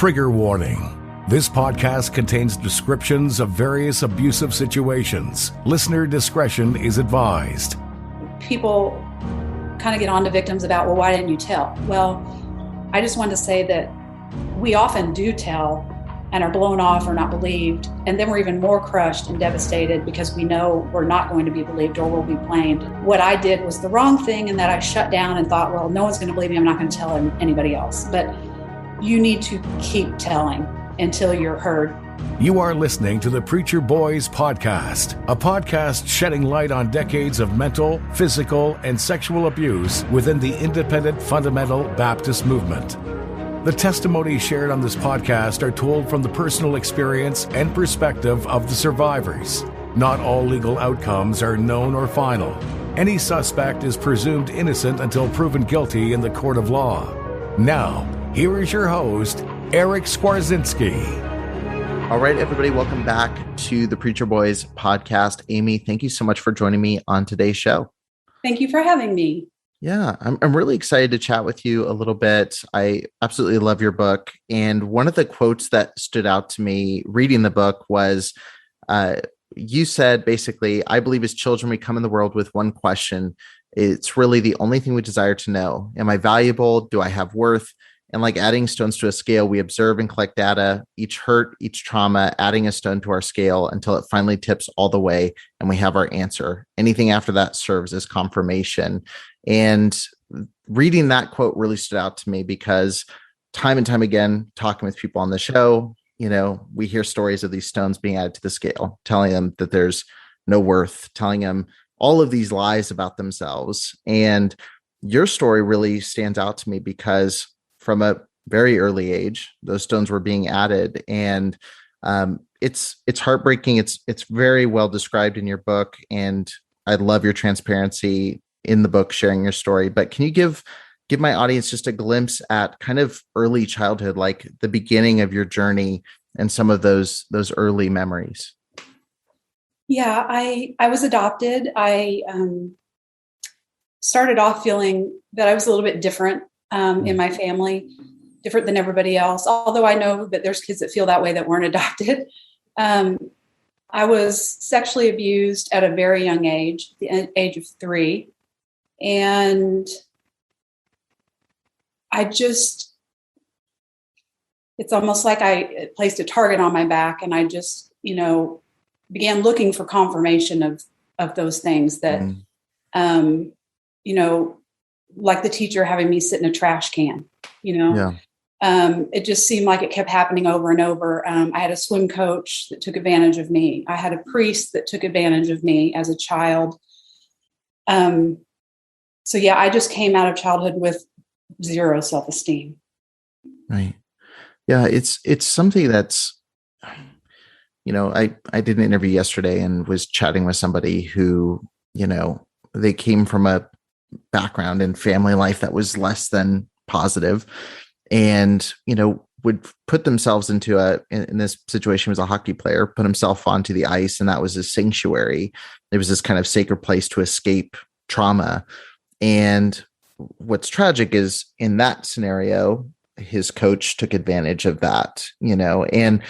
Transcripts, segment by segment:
Trigger warning. This podcast contains descriptions of various abusive situations. Listener discretion is advised. People kind of get on to victims about, well, why didn't you tell? Well, I just wanted to say that we often do tell and are blown off or not believed. And then we're even more crushed and devastated because we know we're not going to be believed or we'll be blamed. What I did was the wrong thing, and that I shut down and thought, well, no one's going to believe me. I'm not going to tell anybody else. But you need to keep telling until you're heard. You are listening to the Preacher Boys Podcast, a podcast shedding light on decades of mental, physical, and sexual abuse within the independent fundamental Baptist movement. The testimonies shared on this podcast are told from the personal experience and perspective of the survivors. Not all legal outcomes are known or final. Any suspect is presumed innocent until proven guilty in the court of law. Now, here is your host, Eric Skwarczynski. All right, everybody, welcome back to the Preacher Boys Podcast. Amy, thank you so much for joining me on today's show. Thank you for having me. Yeah, I'm really excited to chat with you a little bit. I absolutely love your book. And one of the quotes that stood out to me reading the book was, you said, basically, I believe as children, we come in the world with one question. It's really the only thing we desire to know. Am I valuable? Do I have worth? And like adding stones to a scale, we observe and collect data, each hurt, each trauma, adding a stone to our scale until it finally tips all the way and we have our answer. Anything after that serves as confirmation. And reading that quote really stood out to me because time and time again, talking with people on the show, we hear stories of these stones being added to the scale, telling them that there's no worth, telling them all of these lies about themselves. And your story really stands out to me because from a very early age, those stones were being added, and it's heartbreaking. It's very well described in your book, and I love your transparency in the book, sharing your story. But can you give my audience just a glimpse at kind of early childhood, like the beginning of your journey and some of those early memories? Yeah, I was adopted. I started off feeling that I was a little bit different in my family, different than everybody else. Although I know that there's kids that feel that way that weren't adopted. I was sexually abused at a very young age, the age of 3. And it's almost like I placed a target on my back, and I just, began looking for confirmation of those things that, like the teacher having me sit in a trash can, Yeah. It just seemed like it kept happening over and over. I had a swim coach that took advantage of me. I had a priest that took advantage of me as a child. So yeah, I just came out of childhood with zero self-esteem. Right. Yeah. It's something that's, I did an interview yesterday and was chatting with somebody who, they came from a background in family life that was less than positive, and would put themselves into in this situation, was a hockey player, put himself onto the ice, and that was his sanctuary. It was this kind of sacred place to escape trauma. And what's tragic is in that scenario, his coach took advantage of that, and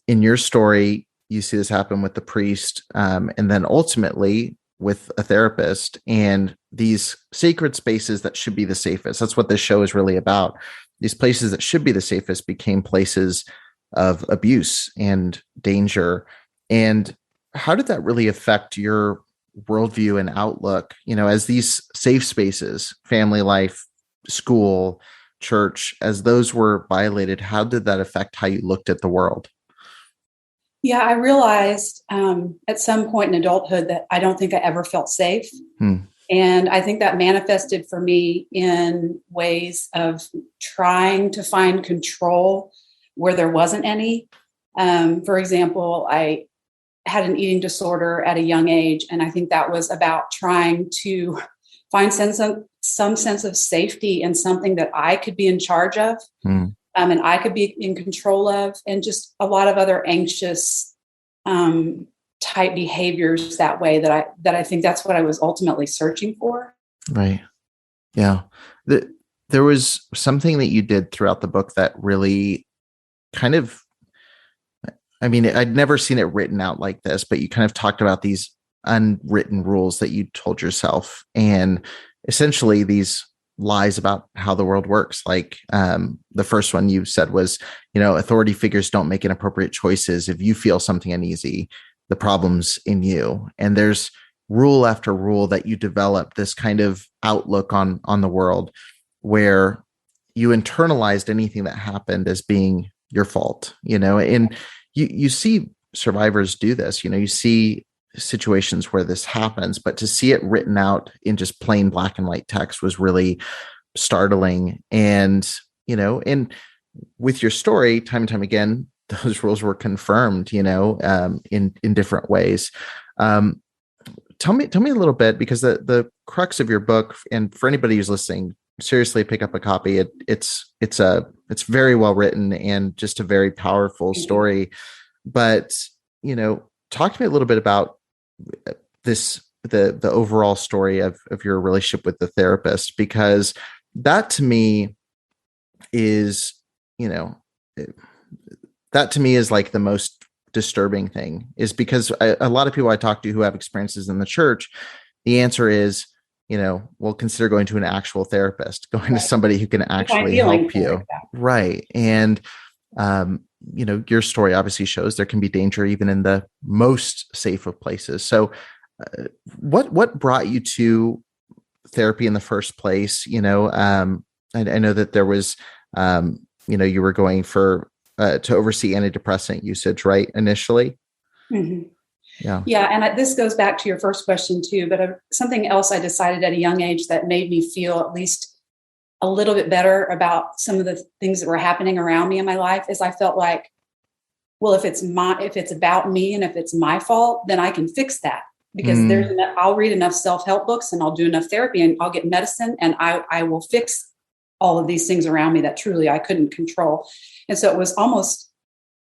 in your story, you see this happen with the priest, and then ultimately with a therapist, and these sacred spaces that should be the safest. That's what this show is really about. These places that should be the safest became places of abuse and danger. And how did that really affect your worldview and outlook, as these safe spaces, family life, school, church, as those were violated? How did that affect how you looked at the world? Yeah, I realized at some point in adulthood that I don't think I ever felt safe. And I think that manifested for me in ways of trying to find control where there wasn't any. For example, I had an eating disorder at a young age, and I think that was about trying to find some sense of safety in something that I could be in charge of. And I could be in control of, and just a lot of other anxious type behaviors that way that I think that's what I was ultimately searching for. Right. Yeah. There was something that you did throughout the book that really kind of, I mean, I'd never seen it written out like this, but you kind of talked about these unwritten rules that you told yourself, and essentially these lies about how the world works. Like the first one you said was, authority figures don't make inappropriate choices. If you feel something uneasy, the problem's in you. And there's rule after rule that you develop this kind of outlook on the world where you internalized anything that happened as being your fault, and you see survivors do this, you see situations where this happens, but to see it written out in just plain black and white text was really startling. And, and with your story, time and time again, those rules were confirmed, in different ways. Tell me a little bit, because the crux of your book, and for anybody who's listening, seriously pick up a copy. It's very well written and just a very powerful story. But, talk to me a little bit about the overall story of your relationship with the therapist, because that to me is, like the most disturbing thing, is because a lot of people I talk to who have experiences in the church, the answer is, we'll consider going to an actual therapist, going to somebody who can actually help you. Right. And, your story obviously shows there can be danger even in the most safe of places. So what brought you to therapy in the first place? I know that there was, you were going for, to oversee antidepressant usage, right? Initially. Mm-hmm. Yeah. Yeah. And this goes back to your first question too, but something else I decided at a young age that made me feel at least a little bit better about some of the things that were happening around me in my life is I felt like, well, if it's about me and if it's my fault, then I can fix that, because I'll read enough self-help books and I'll do enough therapy and I'll get medicine and I will fix all of these things around me that truly I couldn't control. And so it was almost,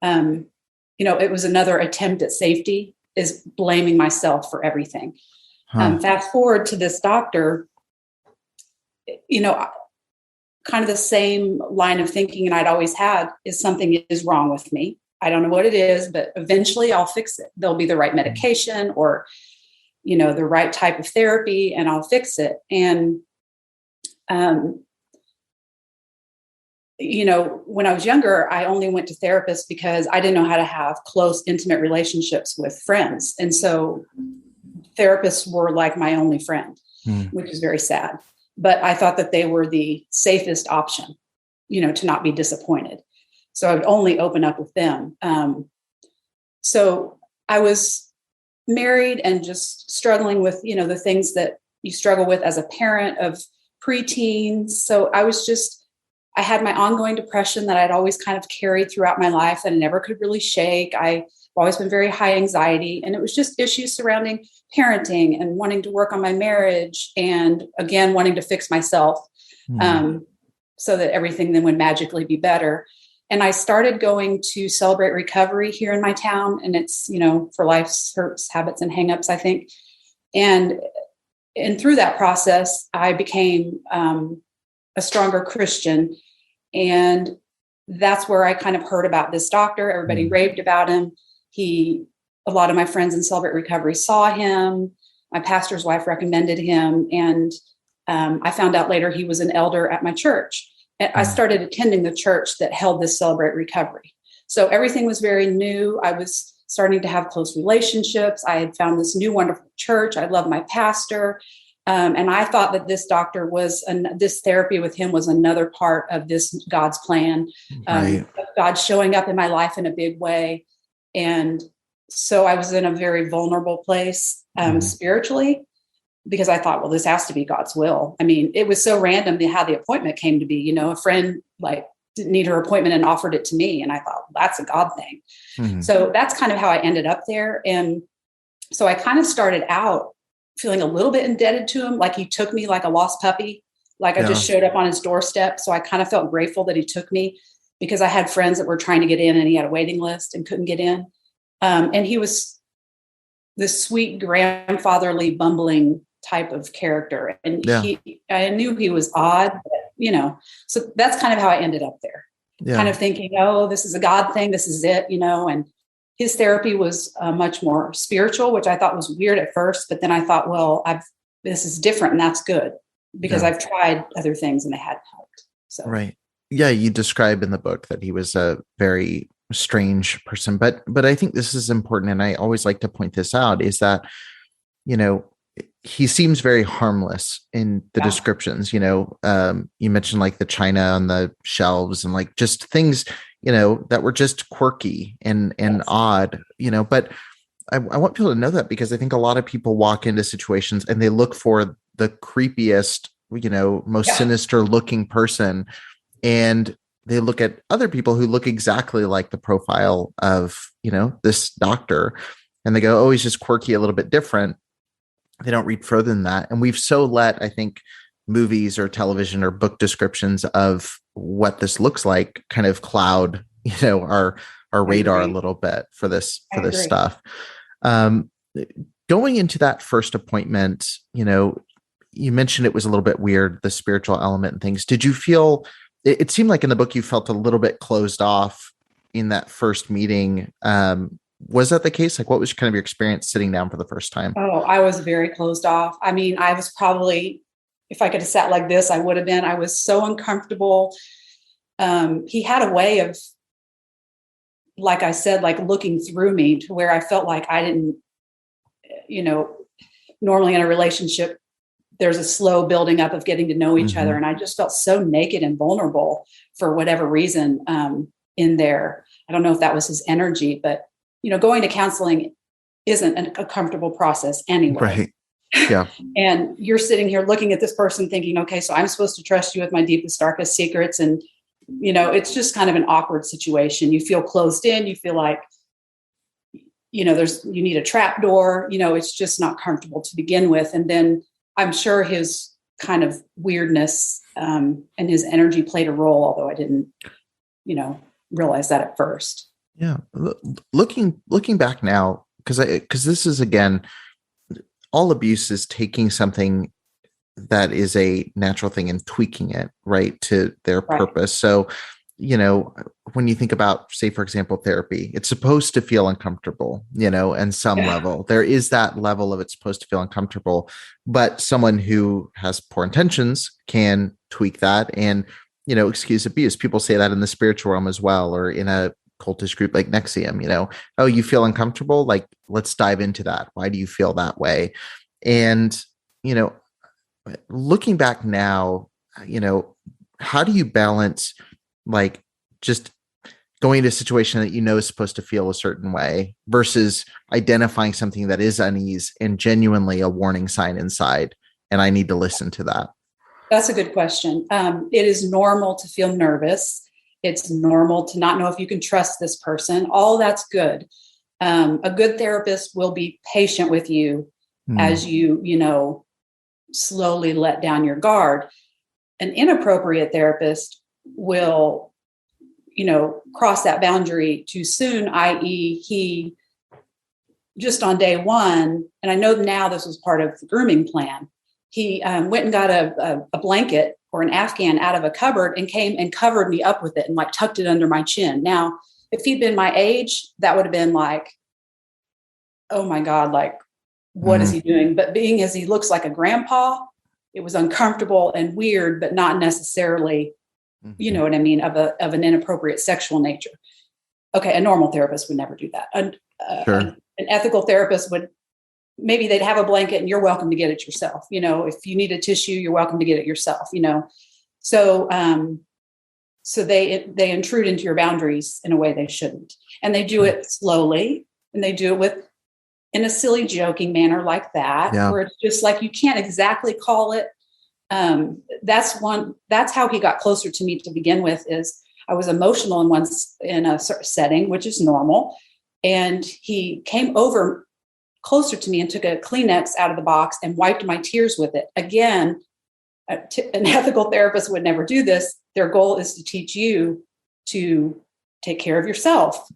it was another attempt at safety, is blaming myself for everything. Fast forward to this doctor, kind of the same line of thinking, and I'd always had, is something is wrong with me. I don't know what it is, but eventually I'll fix it. There'll be the right medication or, the right type of therapy, and I'll fix it. And, when I was younger, I only went to therapists because I didn't know how to have close, intimate relationships with friends. And so therapists were like my only friend, which is very sad. But I thought that they were the safest option, to not be disappointed. So I would only open up with them. So I was married and just struggling with, the things that you struggle with as a parent of preteens. So I had my ongoing depression that I'd always kind of carried throughout my life that I never could really shake. I've always been very high anxiety, and it was just issues surrounding parenting and wanting to work on my marriage, and again, wanting to fix myself so that everything then would magically be better. And I started going to Celebrate Recovery here in my town, and it's, for life's hurts, habits, and hangups, I think. And through that process, I became a stronger Christian. And that's where I kind of heard about this doctor. Everybody raved about him. A lot of my friends in Celebrate Recovery saw him. My pastor's wife recommended him. And I found out later he was an elder at my church. And I started attending the church that held this Celebrate Recovery. So everything was very new. I was starting to have close relationships. I had found this new, wonderful church. I love my pastor. And I thought that this doctor this therapy with him was another part of this God's plan, of God showing up in my life in a big way. And so I was in a very vulnerable place spiritually, because I thought, well, this has to be God's will. I mean, it was so random how the appointment came to be. A friend didn't need her appointment and offered it to me. And I thought, well, that's a God thing. So that's kind of how I ended up there. And so I kind of started out feeling a little bit indebted to him. Like he took me like a lost puppy. Like I just showed up on his doorstep. So I kind of felt grateful that he took me, because I had friends that were trying to get in and he had a waiting list and couldn't get in. And he was this sweet, grandfatherly, bumbling type of character. And I knew he was odd, but, so that's kind of how I ended up there. kind of thinking, oh, this is a God thing. This is it, and his therapy was much more spiritual, which I thought was weird at first. But then I thought, well, this is different, and that's good because I've tried other things and they hadn't helped. So. Right. Yeah. You describe in the book that he was a very strange person, but I think this is important. And I always like to point this out is that, he seems very harmless in the descriptions, you mentioned like the china on the shelves and like just things, that were just quirky and odd, but I want people to know that because I think a lot of people walk into situations and they look for the creepiest, most sinister looking person. And they look at other people who look exactly like the profile of, this doctor, and they go, oh, he's just quirky, a little bit different. They don't read further than that. And we've so let, I think, movies or television or book descriptions of what this looks like kind of cloud, our radar a little bit for this stuff. Going into that first appointment, you mentioned it was a little bit weird, the spiritual element and things. Did you feel, it seemed like in the book you felt a little bit closed off in that first meeting. Was that the case? Like, what was kind of your experience sitting down for the first time? Oh, I was very closed off. I mean, I was probably, if I could have sat like this, I would have been. I was so uncomfortable. He had a way of, like I said, like looking through me to where I felt like I didn't, normally in a relationship, there's a slow building up of getting to know each other. And I just felt so naked and vulnerable for whatever reason in there. I don't know if that was his energy, but going to counseling isn't a comfortable process anyway. Right. Yeah. And you're sitting here looking at this person thinking, okay, so I'm supposed to trust you with my deepest, darkest secrets. And, it's just kind of an awkward situation. You feel closed in, you feel like, you need a trap door, it's just not comfortable to begin with. And then I'm sure his kind of weirdness and his energy played a role, although I didn't, realize that at first. Yeah. Looking back now, because this is, again, all abuse is taking something that is a natural thing and tweaking it right to their purpose. So, when you think about, say, for example, therapy, it's supposed to feel uncomfortable, and some level, there is that level of it's supposed to feel uncomfortable, but someone who has poor intentions can tweak that and, excuse abuse. People say that in the spiritual realm as well, or in a cultist group like Nexium, oh, you feel uncomfortable? Like, let's dive into that. Why do you feel that way? And, looking back now, how do you balance like just going into a situation that is supposed to feel a certain way versus identifying something that is unease and genuinely a warning sign inside, and I need to listen to that? That's a good question. It is normal to feel nervous. It's normal to not know if you can trust this person. All that's good. A good therapist will be patient with you as you, slowly let down your guard. An inappropriate therapist will, cross that boundary too soon, i.e. he just on day one, and I know now this was part of the grooming plan, he went and got a blanket or an Afghan out of a cupboard and came and covered me up with it and like tucked it under my chin. Now, if he'd been my age, that would have been like, oh my God, like, what is he doing? But being as he looks like a grandpa, it was uncomfortable and weird, but not necessarily, you know what I mean, of an inappropriate sexual nature. Okay, a normal therapist would never do that. An ethical therapist would, maybe they'd have a blanket and you're welcome to get it yourself. If you need a tissue, you're welcome to get it yourself, So they intrude into your boundaries in a way they shouldn't. And they do it slowly, and they do it in a silly, joking manner like that, where it's just like, you can't exactly call it. That's how he got closer to me to begin with, is I was emotional in a setting, which is normal. And he came over closer to me and took a Kleenex out of the box and wiped my tears with it. Again, an ethical therapist would never do this. Their goal is to teach you to take care of yourself.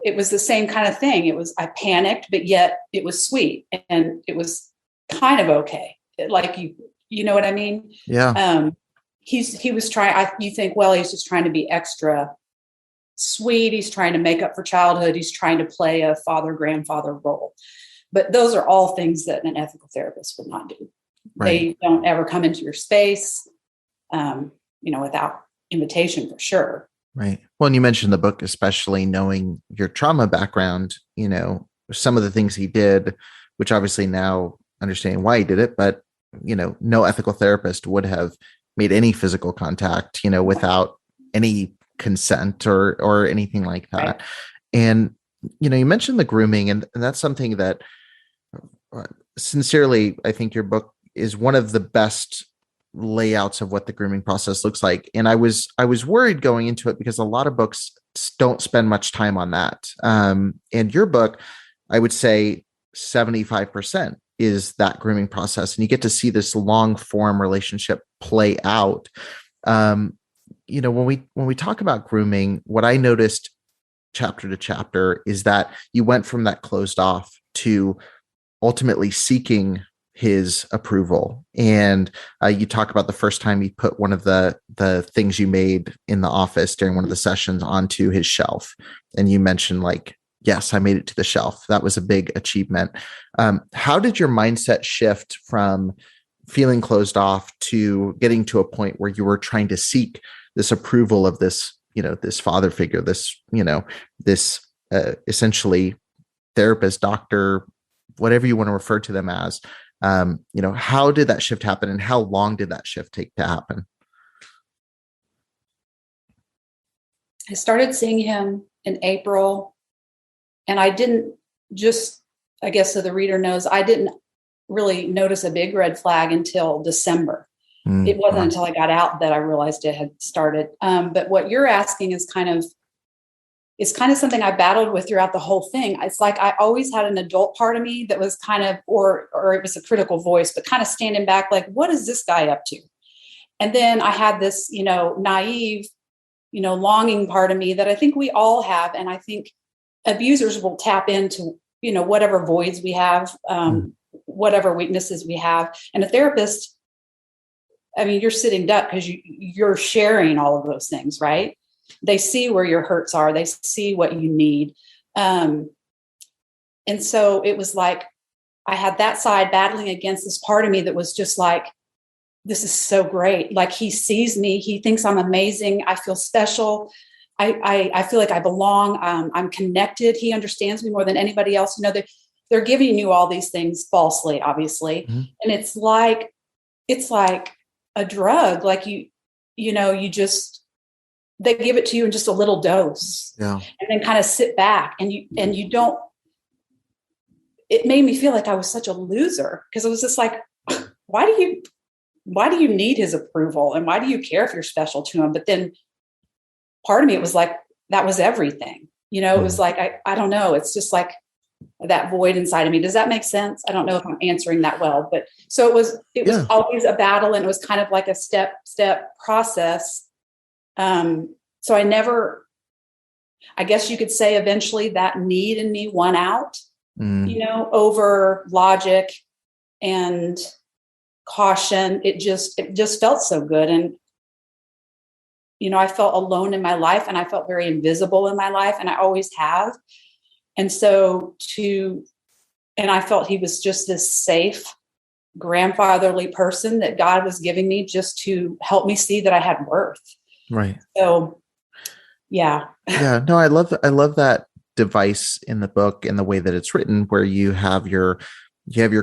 It was the same kind of thing. I panicked, but yet it was sweet and it was kind of okay. Like, you know what I mean? Yeah. he was trying, you think, well, he's just trying to be extra sweet. He's trying to make up for childhood. He's trying to play a father-grandfather role. But those are all things that an ethical therapist would not do. Right. They don't ever come into your space, without invitation, for sure. Right. Well, and you mentioned the book, especially knowing your trauma background, some of the things he did, which obviously now understanding why he did it, but, no ethical therapist would have made any physical contact, without any consent or anything like that. Right. And, you mentioned the grooming, and that's something that sincerely, I think your book is one of the best layouts of what the grooming process looks like. And I was worried going into it because a lot of books don't spend much time on that. And your book, I would say 75% is that grooming process. And you get to see this long form relationship play out. When we talk about grooming, what I noticed chapter to chapter is that you went from that closed off to ultimately seeking his approval. And you talk about the first time you put one of the things you made in the office during one of the sessions onto his shelf. And you mentioned yes, I made it to the shelf. That was a big achievement. How did your mindset shift from feeling closed off to getting to a point where you were trying to seek this approval of this, this father figure, this, this essentially therapist, doctor, whatever you want to refer to them as? How did that shift happen, and how long did that shift take to happen? I started seeing him in April, and I didn't I guess so the reader knows, I didn't really notice a big red flag until December. It wasn't until I got out that I realized it had started. But what you're asking is kind of something I battled with throughout the whole thing. It's like I always had an adult part of me that was kind of, or it was a critical voice, but kind of standing back, like, what is this guy up to? And then I had this, naive, longing part of me that I think we all have. And I think abusers will tap into, whatever voids we have, whatever weaknesses we have. And a therapist, you're sitting duck because you're sharing all of those things, right? They see where your hurts are. They see what you need. And so it was like, I had that side battling against this part of me that was just like, this is so great. Like, he sees me. He thinks I'm amazing. I feel special. I feel like I belong. I'm connected. He understands me more than anybody else. They're giving you all these things falsely, obviously. Mm-hmm. And it's like a drug. Like you just, they give it to you in just a little dose, and then kind of sit back and you don't, it made me feel like I was such a loser, because it was just like, why do you need his approval? And why do you care if you're special to him? But then part of me, it was like, that was everything, it was like, I don't know. It's just like that void inside of me. Does that make sense? I don't know if I'm answering that well, but so it was always a battle, and it was kind of like a step process. So I guess you could say eventually that need in me won out, over logic and caution. It just felt so good. And, I felt alone in my life, and I felt very invisible in my life, and I always have. And so and I felt he was just this safe, grandfatherly person that God was giving me just to help me see that I had worth. Right. So, yeah. Yeah. No, I love that device in the book and the way that it's written, where you have your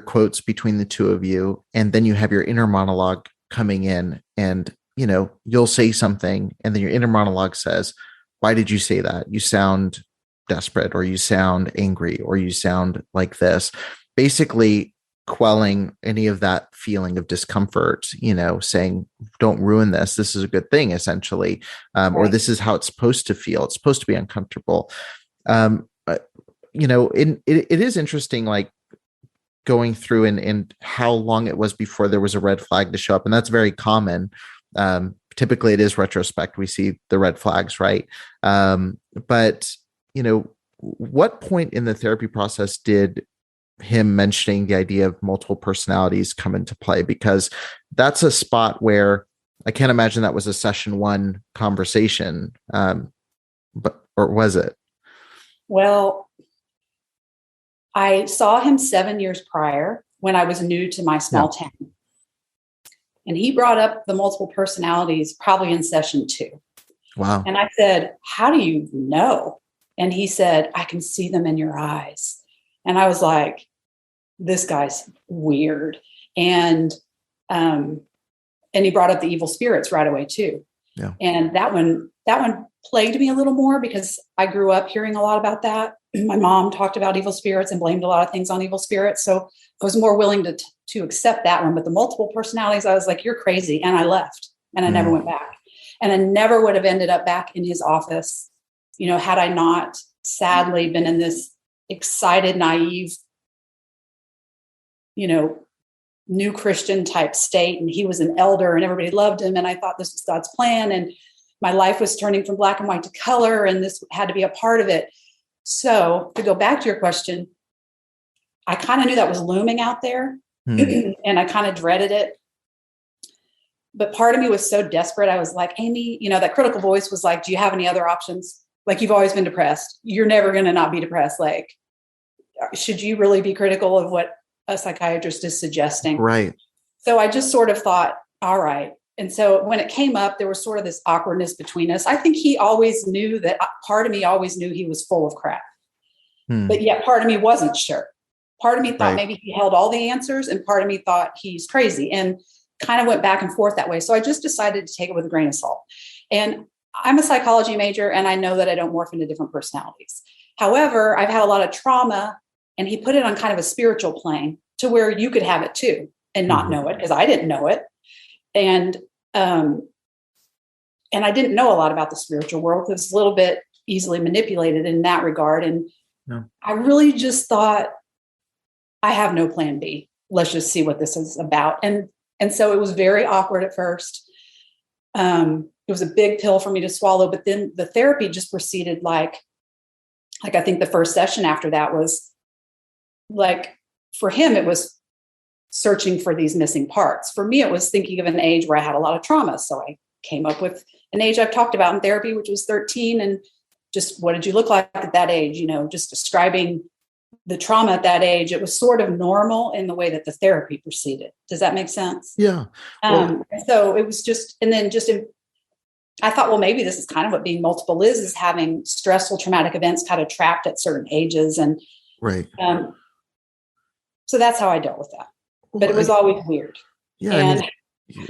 quotes between the two of you, and then you have your inner monologue coming in, and, you'll say something, and then your inner monologue says, why did you say that? You sound desperate, or you sound angry, or you sound like this, basically quelling any of that feeling of discomfort, saying, don't ruin this. This is a good thing, essentially. Or this is how it's supposed to feel. It's supposed to be uncomfortable. It is interesting, like going through and how long it was before there was a red flag to show up. And that's very common. Typically it is retrospect. We see the red flags, right? But what point in the therapy process did him mentioning the idea of multiple personalities come into play? Because that's a spot where I can't imagine that was a session 1 conversation. Or was it? Well, I saw him 7 years prior when I was new to my small town. And he brought up the multiple personalities probably in session 2. Wow. And I said, how do you know? And he said, I can see them in your eyes. And I was like, this guy's weird. And he brought up the evil spirits right away too. Yeah. And that one plagued me a little more because I grew up hearing a lot about that. My mom talked about evil spirits and blamed a lot of things on evil spirits. So I was more willing to accept that one. But the multiple personalities, I was like, you're crazy. And I left and I never went back. And I never would have ended up back in his office, had I not sadly been in this excited, naive, new Christian type state. And he was an elder and everybody loved him. And I thought this was God's plan. And my life was turning from black and white to color. And this had to be a part of it. So to go back to your question, I kind of knew that was looming out there and I kind of dreaded it. But part of me was so desperate. I was like, Amy, that critical voice was like, do you have any other options? Like, you've always been depressed. You're never going to not be depressed. Like, should you really be critical of what a psychiatrist is suggesting? Right. So I just sort of thought, all right. And so when it came up, there was sort of this awkwardness between us. I think he always knew that part of me always knew he was full of crap, but yet part of me wasn't sure. Part of me thought maybe he held all the answers and part of me thought he's crazy and kind of went back and forth that way. So I just decided to take it with a grain of salt. And I'm a psychology major and I know that I don't morph into different personalities. However, I've had a lot of trauma and he put it on kind of a spiritual plane to where you could have it too and not know it because I didn't know it. And I didn't know a lot about the spiritual world. It was a little bit easily manipulated in that regard. And I really just thought, I have no plan B. Let's just see what this is about. And so it was very awkward at first. It was a big pill for me to swallow, but then the therapy just proceeded like I think the first session after that was like, for him, it was searching for these missing parts. For me, it was thinking of an age where I had a lot of trauma. So I came up with an age I've talked about in therapy, which was 13. And just, what did you look like at that age? Just describing the trauma at that age. It was sort of normal in the way that the therapy proceeded. Does that make sense? Yeah. So it was just, and then I thought, well, maybe this is kind of what being multiple is having stressful traumatic events kind of trapped at certain ages. And right. So that's how I dealt with that. But it was always weird. Yeah. And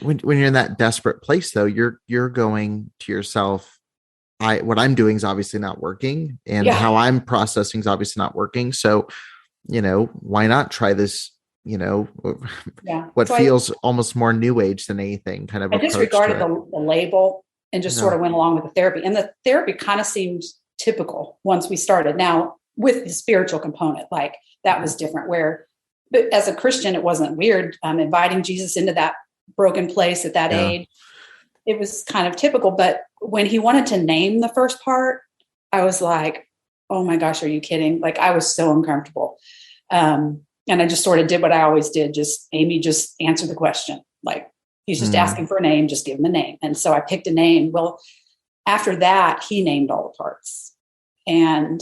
when you're in that desperate place though, you're going to yourself, what I'm doing is obviously not working and how I'm processing is obviously not working. So, why not try this, what feels almost more new age than anything kind of. I disregarded the label and just sort of went along with the therapy. And the therapy kind of seemed typical once we started. Now with the spiritual component, like that was different but as a Christian, it wasn't weird. Inviting Jesus into that broken place at that age, it was kind of typical. But when he wanted to name the first part, I was like, oh my gosh, are you kidding? Like, I was so uncomfortable. And I just sort of did what I always did. Amy, just answer the question. Like, he's just asking for a name, just give him a name. And so I picked a name. Well, after that, he named all the parts. And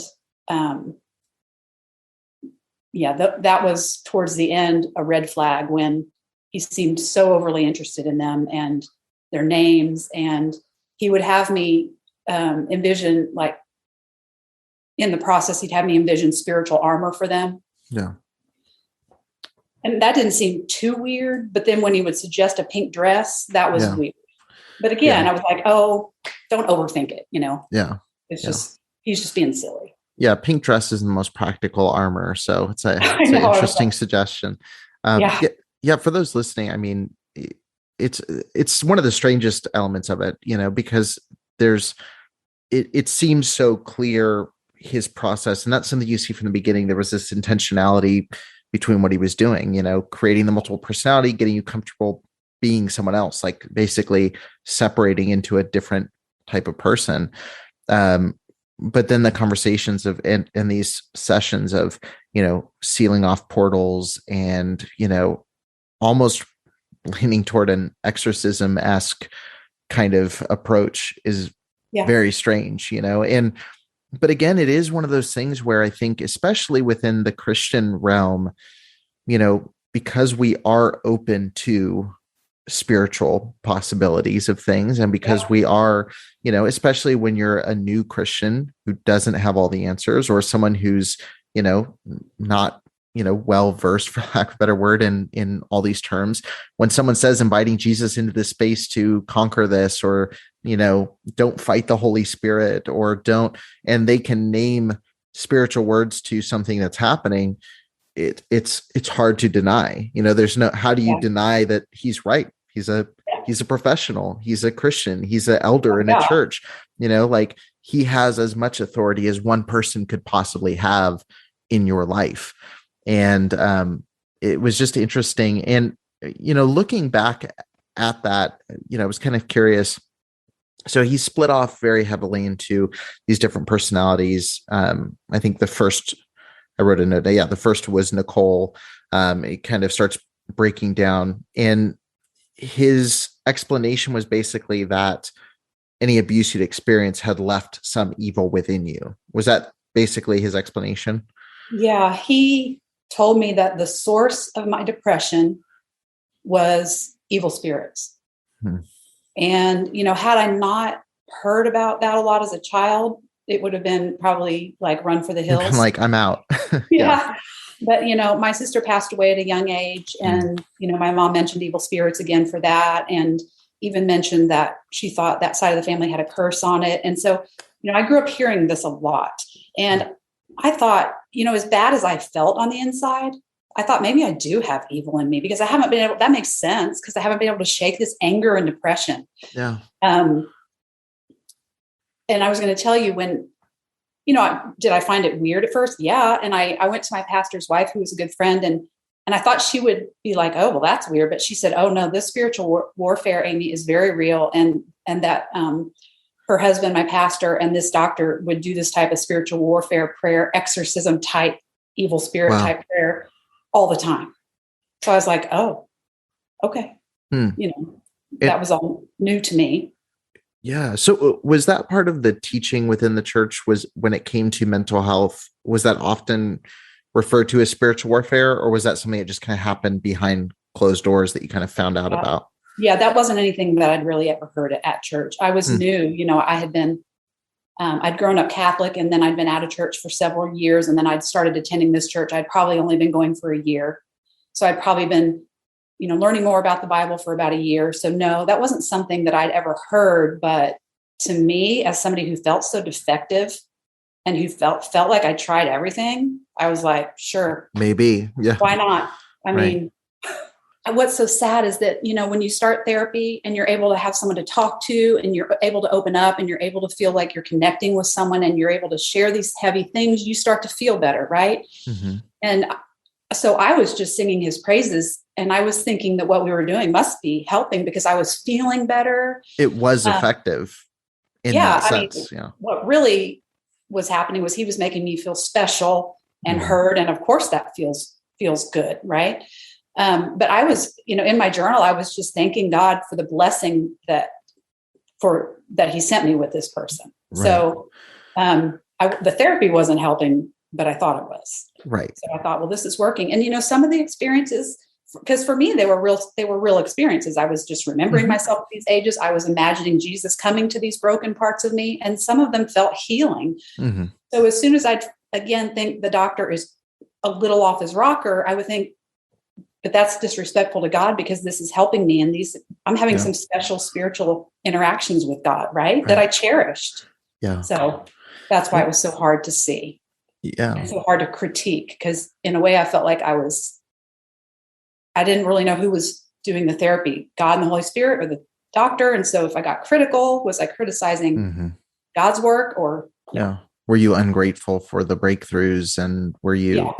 that was towards the end, a red flag when he seemed so overly interested in them and their names. And he would have me envision, like in the process, he'd have me envision spiritual armor for them. Yeah. And that didn't seem too weird. But then when he would suggest a pink dress, that was weird. But again, I was like, oh, don't overthink it. Yeah. It's just, he's just being silly. Yeah. Pink dress is the most practical armor. So it's an interesting suggestion. For those listening, I mean, it's one of the strangest elements of it, because it seems so clear, his process, and that's something you see from the beginning. There was this intentionality between what he was doing, creating the multiple personality, getting you comfortable being someone else, like basically separating into a different type of person. But then the conversations of and these sessions of, sealing off portals and, almost leaning toward an exorcism-esque kind of approach is very strange, but again, it is one of those things where I think, especially within the Christian realm, because we are open to spiritual possibilities of things, and because we are, especially when you're a new Christian who doesn't have all the answers, or someone who's, not, well versed, for lack of a better word, in all these terms, when someone says inviting Jesus into this space to conquer this, or, don't fight the Holy Spirit, or don't, and they can name spiritual words to something that's happening, it's hard to deny. There's no, how do you deny that he's right? He's a professional. He's a Christian. He's an elder in a church. Like, he has as much authority as one person could possibly have in your life. And it was just interesting. And, looking back at that, I was kind of curious. So he split off very heavily into these different personalities. I think the first, I wrote a note. Yeah, the first was Nicole. It kind of starts breaking down, and his explanation was basically that any abuse you'd experienced had left some evil within you. Was that basically his explanation? Yeah, he told me that the source of my depression was evil spirits. And, had I not heard about that a lot as a child, it would have been probably like run for the hills. Like, I'm out. Yeah. But, my sister passed away at a young age, and, my mom mentioned evil spirits again for that. And even mentioned that she thought that side of the family had a curse on it. And so, I grew up hearing this a lot, and I thought, as bad as I felt on the inside, I thought maybe I do have evil in me, because I haven't been able, that makes sense, because I haven't been able to shake this anger and depression. Yeah. And I was going to tell you when, did I find it weird at first? Yeah. And I went to my pastor's wife, who was a good friend, and I thought she would be like, oh, well, that's weird. But she said, oh no, this spiritual warfare, Amy, is very real. And that, her husband, my pastor, and this doctor would do this type of spiritual warfare prayer, exorcism type, evil spirit type prayer all the time. So I was like, oh, okay. That was all new to me. Yeah. So was that part of the teaching within the church, was when it came to mental health, was that often referred to as spiritual warfare, or was that something that just kind of happened behind closed doors that you kind of found out about? Yeah, that wasn't anything that I'd really ever heard at church. I was new, I had been, I'd grown up Catholic, and then I'd been out of church for several years. And then I'd started attending this church. I'd probably only been going for a year. So I'd probably been, learning more about the Bible for about a year. So no, that wasn't something that I'd ever heard. But to me, as somebody who felt so defective and who felt like I tried everything, I was like, sure. Maybe. Yeah. Why not? I mean, what's so sad is that, when you start therapy and you're able to have someone to talk to, and you're able to open up, and you're able to feel like you're connecting with someone, and you're able to share these heavy things, you start to feel better. Right. And so I was just singing his praises, and I was thinking that what we were doing must be helping, because I was feeling better. It was effective in that sense. What really was happening was he was making me feel special and heard. And of course that feels good. Right. But I was, in my journal, I was just thanking God for the blessing that he sent me with this person. Right. So the therapy wasn't helping, but I thought it was. Right. So I thought, well, this is working. And, some of the experiences, because for me, they were real experiences. I was just remembering myself at these ages. I was imagining Jesus coming to these broken parts of me, and some of them felt healing. So as soon as I'd again think the doctor is a little off his rocker, I would think, but that's disrespectful to God, because this is helping me. And I'm having some special spiritual interactions with God, right? That I cherished. Yeah. So that's why it was so hard to see. Yeah. And so hard to critique, because in a way I felt like I didn't really know who was doing the therapy, God and the Holy Spirit, or the doctor. And so if I got critical, was I criticizing God's work, or? Yeah. Were you ungrateful for the breakthroughs, and were you,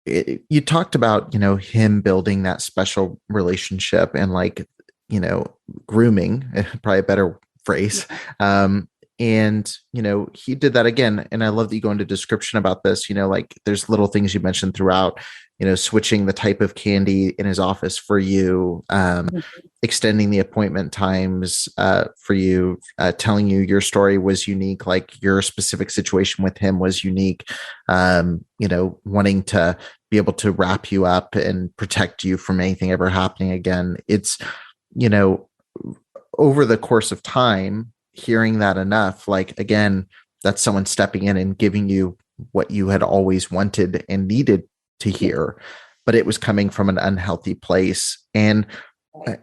you talked about, him building that special relationship, and like, grooming, probably a better phrase. And, he did that again. And I love that you go into description about this, like there's little things you mentioned throughout, switching the type of candy in his office for you, extending the appointment times for you, telling you your story was unique, like your specific situation with him was unique, wanting to be able to wrap you up and protect you from anything ever happening again. It's, over the course of time, hearing that enough, like, again, that's someone stepping in and giving you what you had always wanted and needed to hear, but it was coming from an unhealthy place. And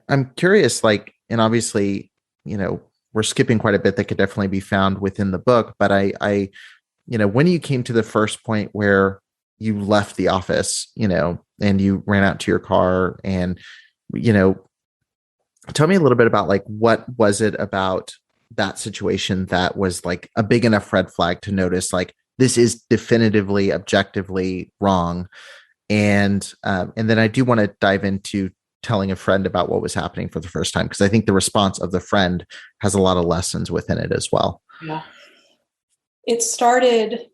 I'm curious, like, and obviously, we're skipping quite a bit that could definitely be found within the book, but I when you came to the first point where you left the office, and you ran out to your car and, tell me a little bit about, like, what was it about that situation that was like a big enough red flag to notice, like, this is definitively objectively wrong. And then I do want to dive into telling a friend about what was happening for the first time, because I think the response of the friend has a lot of lessons within it as well. Yeah. It started,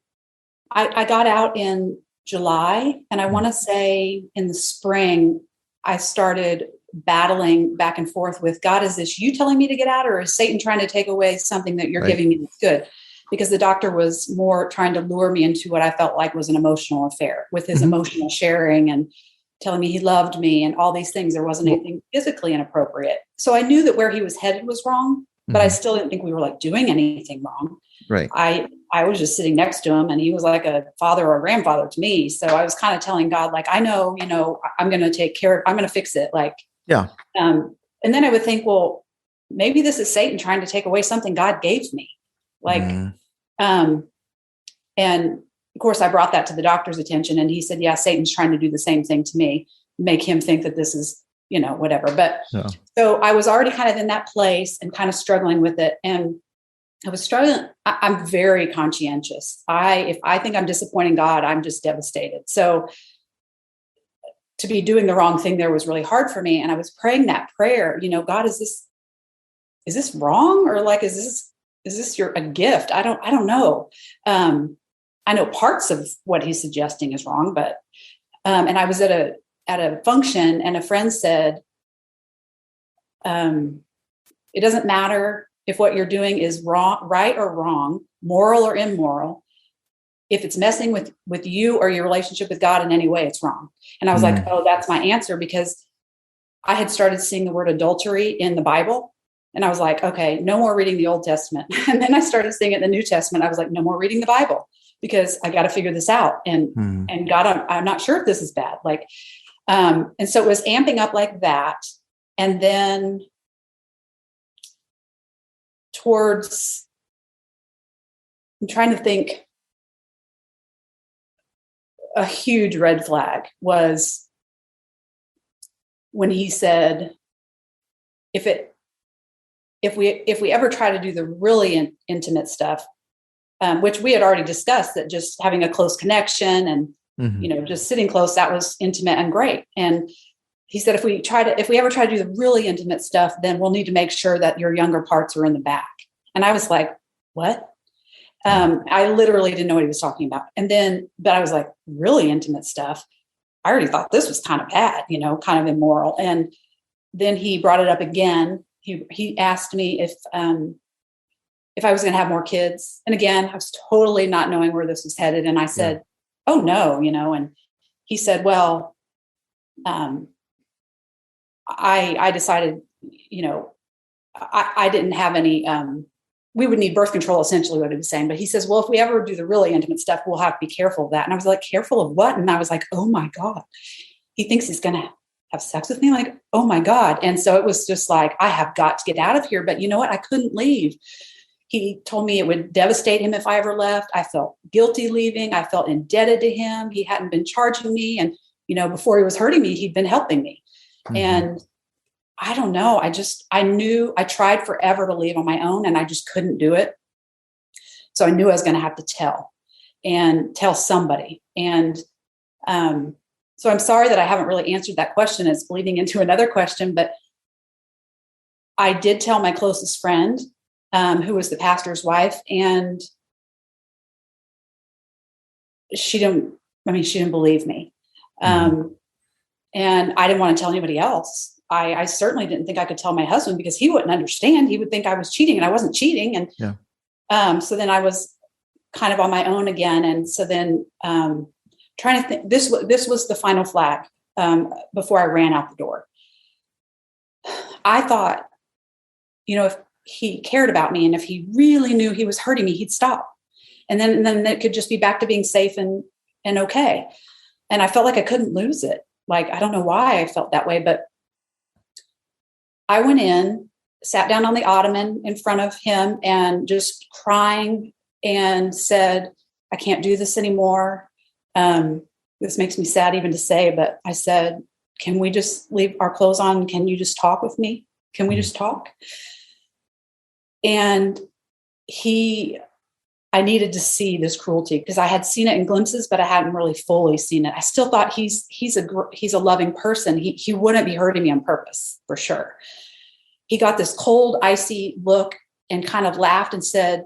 I got out in July, and I want to say in the spring, I started battling back and forth with God. Is this you telling me to get out, or is Satan trying to take away something that you're giving me that's good? Because the doctor was more trying to lure me into what I felt like was an emotional affair with his emotional sharing and telling me he loved me and all these things. There wasn't anything physically inappropriate. So I knew that where he was headed was wrong, but I still didn't think we were like doing anything wrong. Right. I was just sitting next to him, and he was like a father or a grandfather to me. So I was kind of telling God, like, I know, I'm going to take care of, I'm going to fix it. Like, yeah. And then I would think, well, maybe this is Satan trying to take away something God gave me. Like, and of course I brought that to the doctor's attention, and he said, yeah, Satan's trying to do the same thing to me, make him think that this is, whatever. But so I was already kind of in that place and kind of struggling with it. And I was struggling. I'm very conscientious. If I think I'm disappointing God, I'm just devastated. So to be doing the wrong thing there was really hard for me. And I was praying that prayer, God, is this wrong? Or like, is this a gift? I don't know. I know parts of what he's suggesting is wrong, but, and I was at a function, and a friend said, it doesn't matter if what you're doing is wrong, right or wrong, moral or immoral. If it's messing with you or your relationship with God in any way, it's wrong. And I was like, oh, that's my answer, because I had started seeing the word adultery in the Bible. And I was like, okay, no more reading the Old Testament. And then I started seeing it in the New Testament. I was like, no more reading the Bible, because I got to figure this out. And God, I'm not sure if this is bad. Like, and so it was amping up like that. And then I'm trying to think, a huge red flag was when he said, if we ever try to do the really intimate stuff, which we had already discussed, that just having a close connection and, just sitting close, that was intimate and great. And he said, if we ever try to do the really intimate stuff, then we'll need to make sure that your younger parts are in the back. And I was like, what? I literally didn't know what he was talking about. But I was like, really intimate stuff. I already thought this was kind of bad, kind of immoral. And then he brought it up again. He asked me if I was going to have more kids. And again, I was totally not knowing where this was headed. And I said, oh no, and he said, well, I decided, I didn't have any, we would need birth control, essentially what he was saying. But he says, well, if we ever do the really intimate stuff, we'll have to be careful of that. And I was like, careful of what? And I was like, oh my God, he thinks he's going to have sex with me. Like, oh my God. And so it was just like, I have got to get out of here. But you know what? I couldn't leave. He told me it would devastate him if I ever left. I felt guilty leaving. I felt indebted to him. He hadn't been charging me. And, before he was hurting me, he'd been helping me. And I don't know. I knew I tried forever to leave on my own, and I just couldn't do it. So I knew I was going to have to tell somebody. And so I'm sorry that I haven't really answered that question. It's bleeding into another question, but I did tell my closest friend, who was the pastor's wife. And she didn't believe me. And I didn't want to tell anybody else. I certainly didn't think I could tell my husband because he wouldn't understand. He would think I was cheating, and I wasn't cheating. And so then I was kind of on my own again. And so then trying to think, this was the final flag before I ran out the door. I thought, if he cared about me and if he really knew he was hurting me, he'd stop. And then it could just be back to being safe and okay. And I felt like I couldn't lose it. Like, I don't know why I felt that way, but I went in, sat down on the ottoman in front of him and just crying and said, I can't do this anymore. This makes me sad even to say, but I said, can we just leave our clothes on? Can you just talk with me? Can we just talk? And I needed to see this cruelty because I had seen it in glimpses, but I hadn't really fully seen it. I still thought he's a loving person. He wouldn't be hurting me on purpose, for sure. He got this cold, icy look and kind of laughed and said,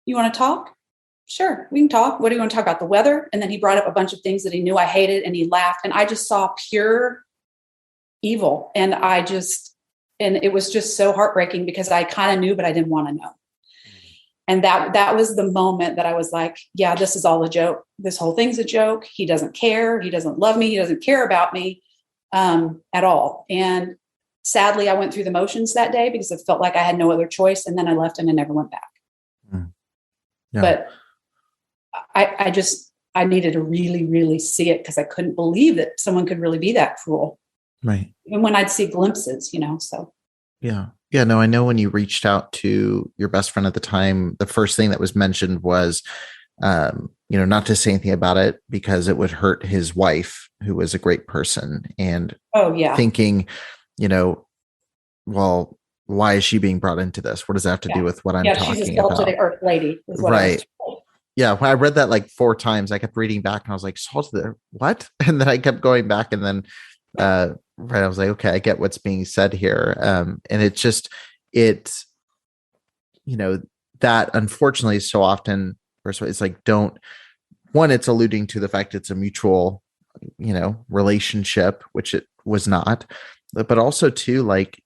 you want to talk? Sure, we can talk. What do you want to talk about? The weather? And then he brought up a bunch of things that he knew I hated, and he laughed. And I just saw pure evil. And it was just so heartbreaking because I kind of knew, but I didn't want to know. And that was the moment that I was like, yeah, this is all a joke. This whole thing's a joke. He doesn't care. He doesn't love me. He doesn't care about me at all. And sadly, I went through the motions that day because it felt like I had no other choice. And then I left him and never went back. Yeah. But I needed to really, really see it because I couldn't believe that someone could really be that cruel. Right. And when I'd see glimpses, so. Yeah. Yeah. No, I know when you reached out to your best friend at the time, the first thing that was mentioned was, not to say anything about it because it would hurt his wife, who was a great person. And thinking, well, why is she being brought into this? What does that have to do with what I'm talking about? She's a salt to the earth lady. Is what right. Yeah. When I read that like 4 times, I kept reading back and I was like, salt to the what? And then I kept going back and then, I was like, okay, I get what's being said here. And it's just, that unfortunately so often, it's like, it's alluding to the fact it's a mutual, relationship, which it was not, but also too, like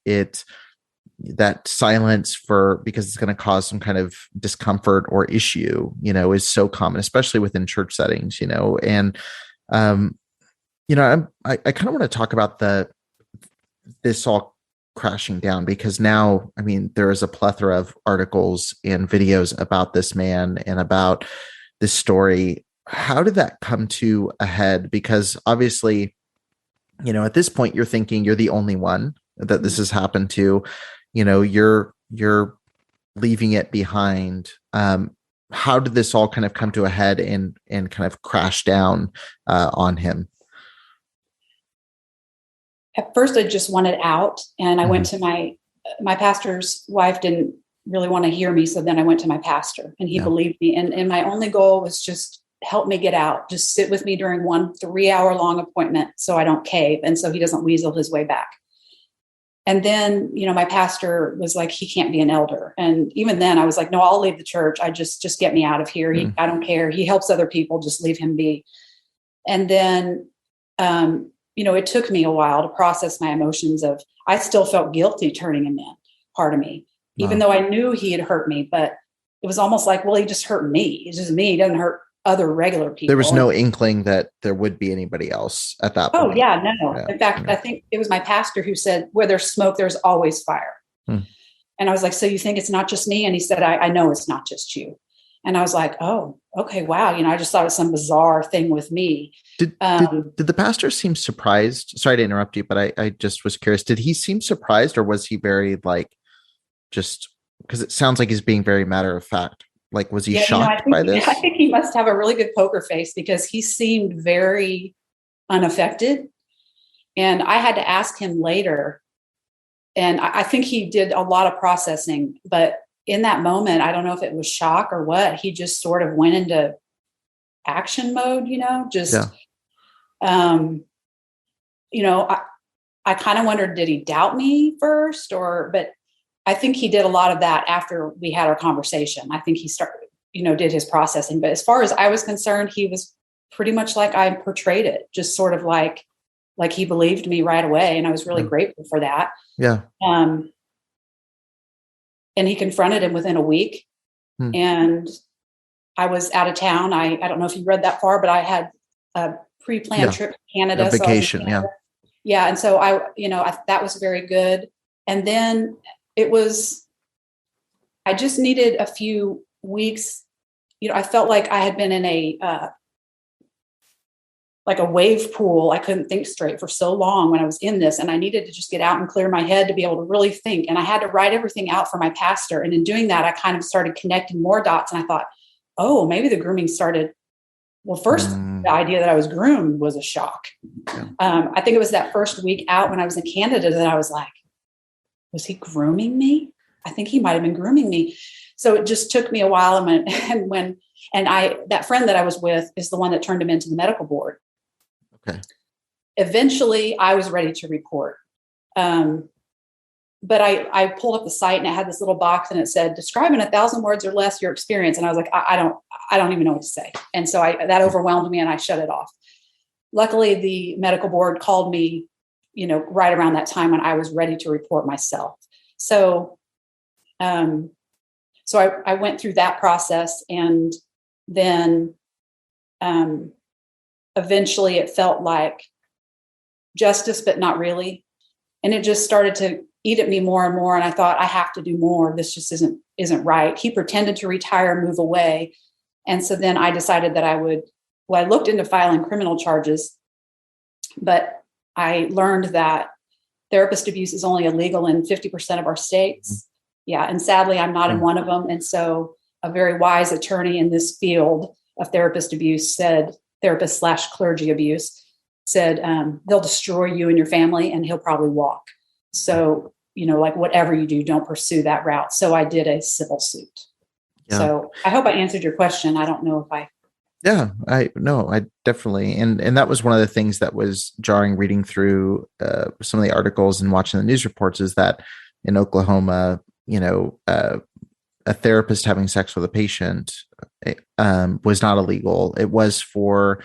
that silence because it's going to cause some kind of discomfort or issue, is so common, especially within church settings, and, I kind of want to talk about this all crashing down because now, there is a plethora of articles and videos about this man and about this story. How did that come to a head? Because obviously, at this point you're thinking you're the only one that this has happened to, you're leaving it behind. How did this all kind of come to a head and kind of crash down on him? At first, I just wanted out, and I went to my pastor's wife. Didn't really want to hear me, so then I went to my pastor, and he believed me. And my only goal was just help me get out. Just sit with me during one 3-hour-long appointment, so I don't cave, and so he doesn't weasel his way back. And then, my pastor was like, he can't be an elder. And even then, I was like, no, I'll leave the church. I just get me out of here. I don't care. He helps other people. Just leave him be. And then, it took me a while to process my emotions I still felt guilty turning him in, part of me, even though I knew he had hurt me, but it was almost like, well, he just hurt me. It's just me. He doesn't hurt other regular people. There was no inkling that there would be anybody else at that point. Oh yeah, no. Yeah. In fact, I think it was my pastor who said, where there's smoke, there's always fire. And I was like, so you think it's not just me? And he said, I know it's not just you. And I was like, oh, okay, wow. I just thought it was some bizarre thing with me. Did the pastor seem surprised? Sorry to interrupt you, but I just was curious. Did he seem surprised, or was he very just because it sounds like he's being very matter of fact? Like, was he shocked by this? I think he must have a really good poker face because he seemed very unaffected. And I had to ask him later. And I think he did a lot of processing, but in that moment, I don't know if it was shock or what, he just sort of went into action mode, I kind of wondered, did he doubt me first but I think he did a lot of that after we had our conversation. I think he started, did his processing. But as far as I was concerned, he was pretty much like I portrayed it, just sort of like he believed me right away. And I was really grateful for that. Yeah. And he confronted him within a week. And I was out of town. I don't know if you read that far, but I had a pre-planned trip to Canada. A vacation. Yeah. And so that was very good. And then I just needed a few weeks. I felt like I had been in a wave pool. I couldn't think straight for so long when I was in this, and I needed to just get out and clear my head to be able to really think. And I had to write everything out for my pastor. And in doing that, I kind of started connecting more dots. And I thought, oh, maybe the grooming started. Well, first, the idea that I was groomed was a shock. Yeah. I think it was that first week out when I was in Canada that I was like, was he grooming me? I think he might've been grooming me. So it just took me a while. That friend that I was with is the one that turned him into the medical board. Okay. Eventually I was ready to report. But I pulled up the site and it had this little box and it said, describe in 1,000 words or less your experience. And I was like, I don't even know what to say. And so that overwhelmed me and I shut it off. Luckily, the medical board called me, right around that time when I was ready to report myself. So, I went through that process, and then, eventually it felt like justice, but not really. And it just started to eat at me more and more. And I thought, I have to do more. This just isn't right. He pretended to retire, move away. And so then I decided that I looked into filing criminal charges, but I learned that therapist abuse is only illegal in 50% of our states. Yeah. And sadly, I'm not in one of them. And so a very wise attorney in this field of therapist abuse said, therapist/clergy abuse said, they'll destroy you and your family and he'll probably walk. So, whatever you do, don't pursue that route. So I did a civil suit. Yeah. So I hope I answered your question. I don't know if I. Yeah, I definitely. And that was one of the things that was jarring reading through some of the articles and watching the news reports, is that in Oklahoma, a therapist having sex with a patient was not illegal. It was for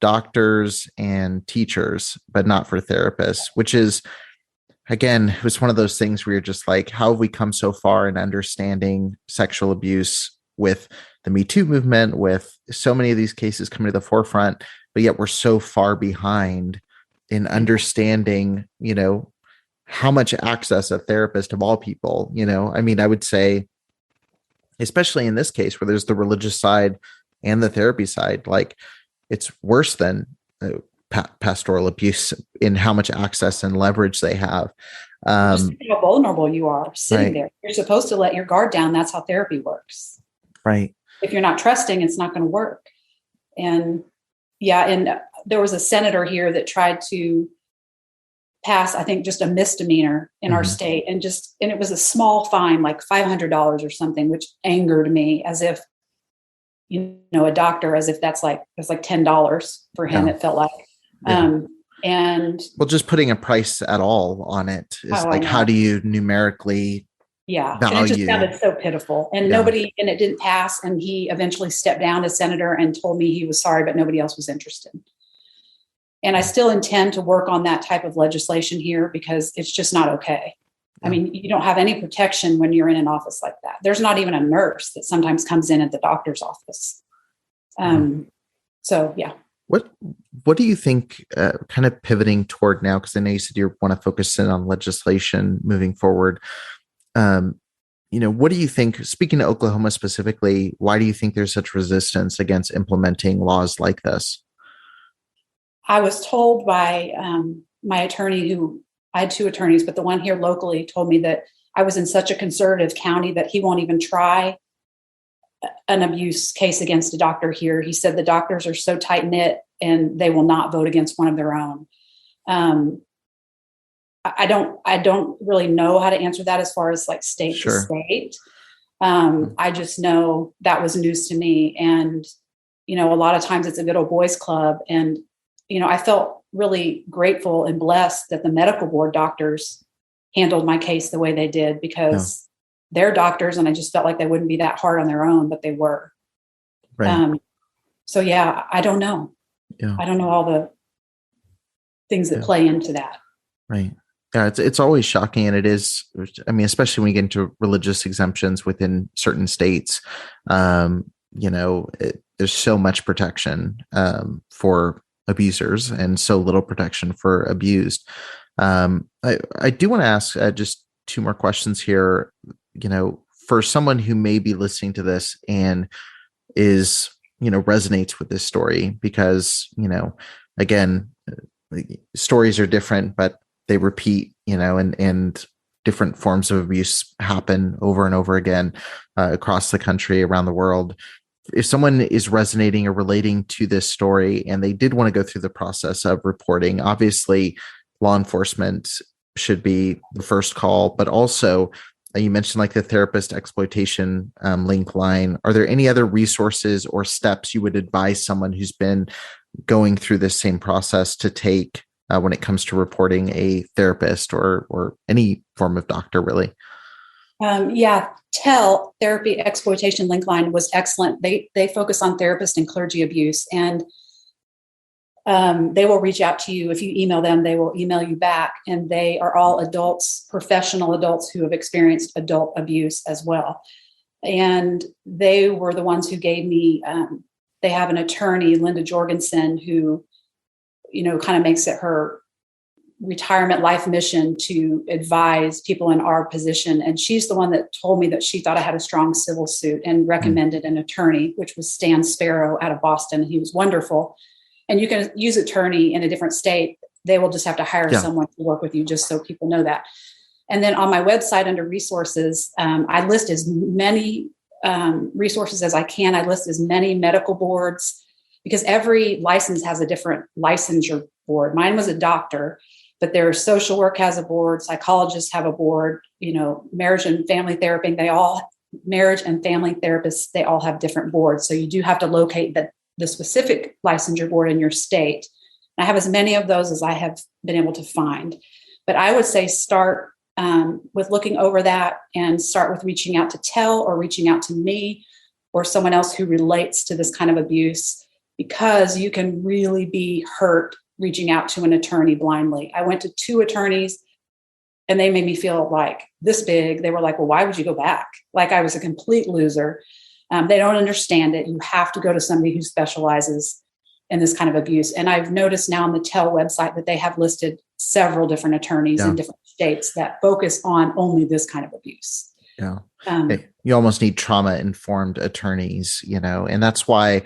doctors and teachers, but not for therapists, which is, again, it was one of those things where you're just like, how have we come so far in understanding sexual abuse with the Me Too movement, with so many of these cases coming to the forefront, but yet we're so far behind in understanding, how much access a therapist of all people, I would say, especially in this case where there's the religious side and the therapy side, like it's worse than pastoral abuse in how much access and leverage they have. Just how vulnerable you are sitting there. You're supposed to let your guard down. That's how therapy works. Right. If you're not trusting, it's not going to work. And there was a senator here that tried to pass, I think, just a misdemeanor in our state, and it was a small fine, like $500 or something, which angered me, as if, a doctor, as if it's like $10 for him. Yeah. It felt like, and just putting a price at all on it is how do you numerically value? And it just sounded so pitiful, and and it didn't pass. And he eventually stepped down as senator and told me he was sorry, but nobody else was interested. And I still intend to work on that type of legislation here, because it's just not okay. Yeah. I mean, you don't have any protection when you're in an office like that. There's not even a nurse that sometimes comes in at the doctor's office. So, yeah. What do you think, kind of pivoting toward now, because I know you said you want to focus in on legislation moving forward. What do you think, speaking to Oklahoma specifically, why do you think there's such resistance against implementing laws like this? I was told by my attorney, who I had two attorneys, but the one here locally told me that I was in such a conservative county that he won't even try an abuse case against a doctor here. He said the doctors are so tight knit and they will not vote against one of their own. I don't really know how to answer that as far as like state to state. I just know that was news to me. And, a lot of times it's a good old boys club. And, I felt really grateful and blessed that the medical board doctors handled my case the way they did, because they're doctors and I just felt like they wouldn't be that hard on their own, but they were. Right. So yeah, I don't know. Yeah. I don't know all the things that play into that. Right. Yeah, it's always shocking, and it is. I mean, especially when you get into religious exemptions within certain states, there's so much protection for abusers and so little protection for abused. I do want to ask just two more questions here. For someone who may be listening to this and is resonates with this story, because again, stories are different, but they repeat, and different forms of abuse happen over and over again across the country, around the world. If someone is resonating or relating to this story and they did want to go through the process of reporting, obviously law enforcement should be the first call, but also you mentioned like the therapist exploitation link line. Are there any other resources or steps you would advise someone who's been going through this same process to take when it comes to reporting a therapist or any form of doctor, really? TEL, Therapy Exploitation Link Line, was excellent. They focus on therapist and clergy abuse, and they will reach out to you. If you email them, they will email you back, and they are all adults, professional adults who have experienced adult abuse as well. And they were the ones who gave me, they have an attorney, Linda Jorgensen, who, kind of makes it her retirement life mission to advise people in our position. And she's the one that told me that she thought I had a strong civil suit and recommended an attorney, which was Stan Sparrow out of Boston. He was wonderful. And you can use attorney in a different state. They will just have to hire someone to work with you, just so people know that. And then on my website under resources, I list as many resources as I can. I list as many medical boards, because every license has a different licensure board. Mine was a doctor, but there's social work has a board, psychologists have a board, marriage and family therapy, marriage and family therapists, they all have different boards. So you do have to locate the specific licensure board in your state. And I have as many of those as I have been able to find. But I would say start with looking over that, and start with reaching out to TEL or reaching out to me or someone else who relates to this kind of abuse, because you can really be hurt reaching out to an attorney blindly. I went to 2 attorneys and they made me feel like this big. They were like, well, why would you go back? Like I was a complete loser. They don't understand it. You have to go to somebody who specializes in this kind of abuse. And I've noticed now on the TEL website that they have listed several different attorneys in different states that focus on only this kind of abuse. Yeah. You almost need trauma-informed attorneys, and that's why,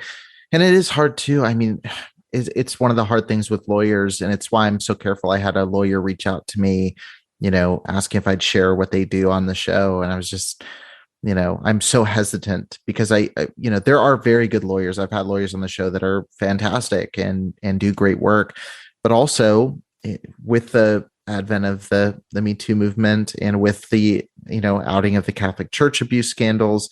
and it is hard too. I mean, it's one of the hard things with lawyers, and it's why I'm so careful. I had a lawyer reach out to me, asking if I'd share what they do on the show. And I was just, I'm so hesitant, because I there are very good lawyers. I've had lawyers on the show that are fantastic and do great work, but also with the advent of the Me Too movement and with the, outing of the Catholic Church abuse scandals,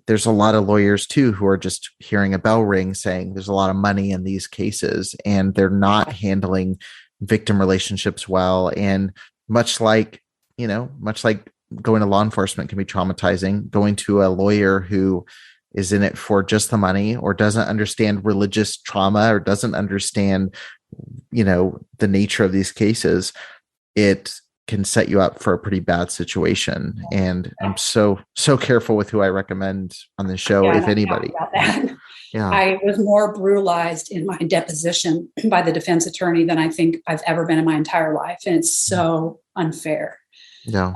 there's a lot of lawyers too who are just hearing a bell ring saying there's a lot of money in these cases, and they're not handling victim relationships well. And much like going to law enforcement can be traumatizing, going to a lawyer who is in it for just the money, or doesn't understand religious trauma, or doesn't understand, the nature of these cases, it can set you up for a pretty bad situation. And I'm so careful with who I recommend on the show, if anybody. I was more brutalized in my deposition by the defense attorney than I think I've ever been in my entire life. And it's so unfair. Yeah.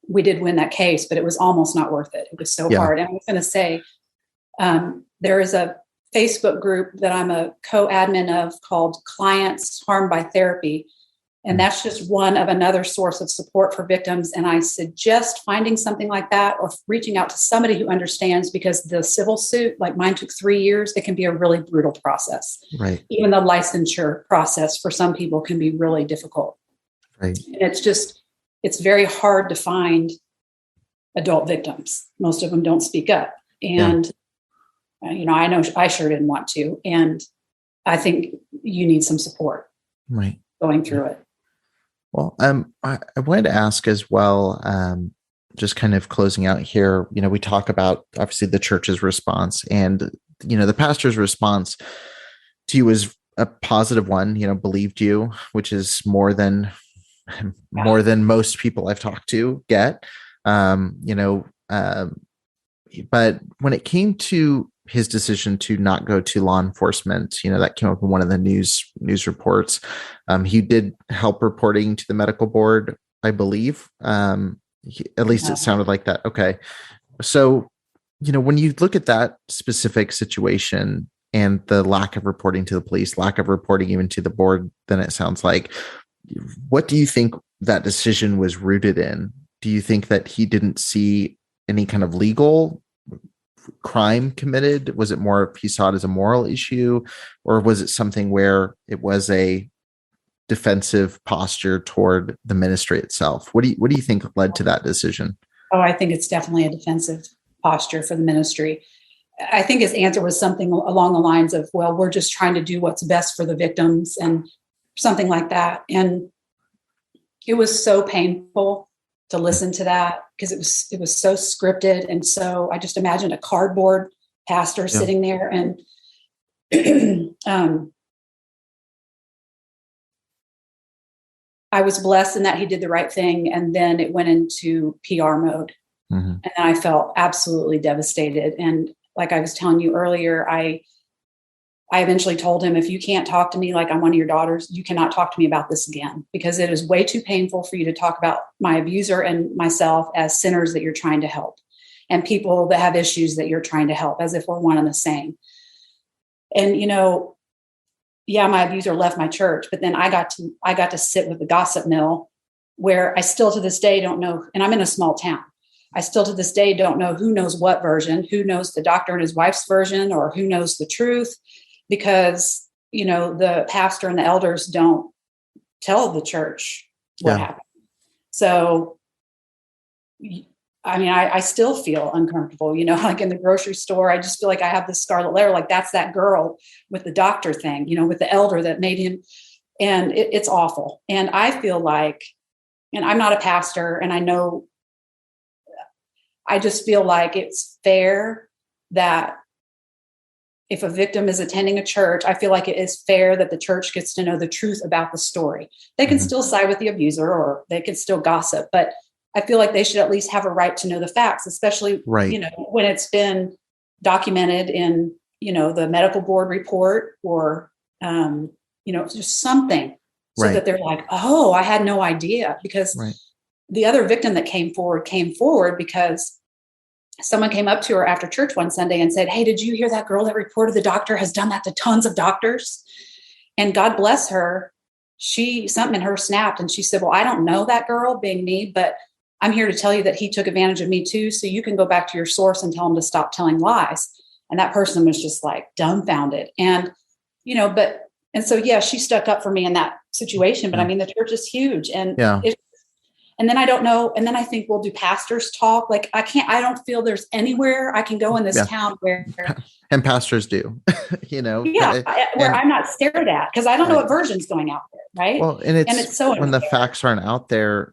We did win that case, but it was almost not worth it. It was so hard. And I was going to say, there is a Facebook group that I'm a co-admin of called Clients Harmed by Therapy. And that's just one of another source of support for victims. And I suggest finding something like that, or reaching out to somebody who understands, because the civil suit, like mine, took 3 years. It can be a really brutal process. Right. Even the licensure process for some people can be really difficult. Right. And it's very hard to find adult victims. Most of them don't speak up. And, I know I sure didn't want to. And I think you need some support going through it. Well, I wanted to ask as well, just kind of closing out here, we talk about obviously the church's response, and, the pastor's response to you was a positive one, believed you, which is more than most people I've talked to get, but when it came to his decision to not go to law enforcement, that came up in one of the news reports. He did help reporting to the medical board, I believe. At least it sounded like that. Okay. So, when you look at that specific situation and the lack of reporting to the police, lack of reporting even to the board, then it sounds like, what do you think that decision was rooted in? Do you think that he didn't see any kind of legal crime committed? Was it more he saw it as a moral issue, or was it something where it was a defensive posture toward the ministry itself? What do you think led to that decision? Oh, I think it's definitely a defensive posture for the ministry. I think his answer was something along the lines of, well, we're just trying to do what's best for the victims and something like that. And it was so painful to listen to that because it was so scripted. And so I just imagined a cardboard pastor sitting there, and I was blessed in that he did the right thing. And then it went into PR mode. Mm-hmm. And I felt absolutely devastated. And like I was telling you earlier, I eventually told him, if you can't talk to me like I'm one of your daughters, you cannot talk to me about this again, because it is way too painful for you to talk about my abuser and myself as sinners that you're trying to help, and people that have issues that you're trying to help, as if we're one and the same. And, my abuser left my church, but then I got to sit with the gossip mill, where I still to this day don't know, and I'm in a small town. I still to this day don't know who knows what version, who knows the doctor and his wife's version, or who knows the truth, because, the pastor and the elders don't tell the church what happened. So, I still feel uncomfortable, like in the grocery store, I just feel like I have this scarlet letter, like that's that girl with the doctor thing, with the elder that made him, and it's awful. And I feel like, and I'm not a pastor, and I just feel like it's fair that if a victim is attending a church, I feel like it is fair that the church gets to know the truth about the story. They can still side with the abuser, or they can still gossip, but I feel like they should at least have a right to know the facts, especially, when it's been documented in, the medical board report, or, just something, so that they're like, oh, I had no idea. Because the other victim that came forward because someone came up to her after church one Sunday and said, hey, did you hear that girl that reported the doctor has done that to tons of doctors? And God bless her, something in her snapped, and she said, well, I don't know that girl, being me, but I'm here to tell you that he took advantage of me too. So you can go back to your source and tell him to stop telling lies. And that person was just like dumbfounded. And, so she stuck up for me in that situation. But the church is huge. And and then I don't know. And then I think, well, do pastors talk? Like I don't feel there's anywhere I can go in this town where. And pastors do, where I'm not stared at, because I don't know what version's going out there. Right. Well, and it's so when the facts aren't out there,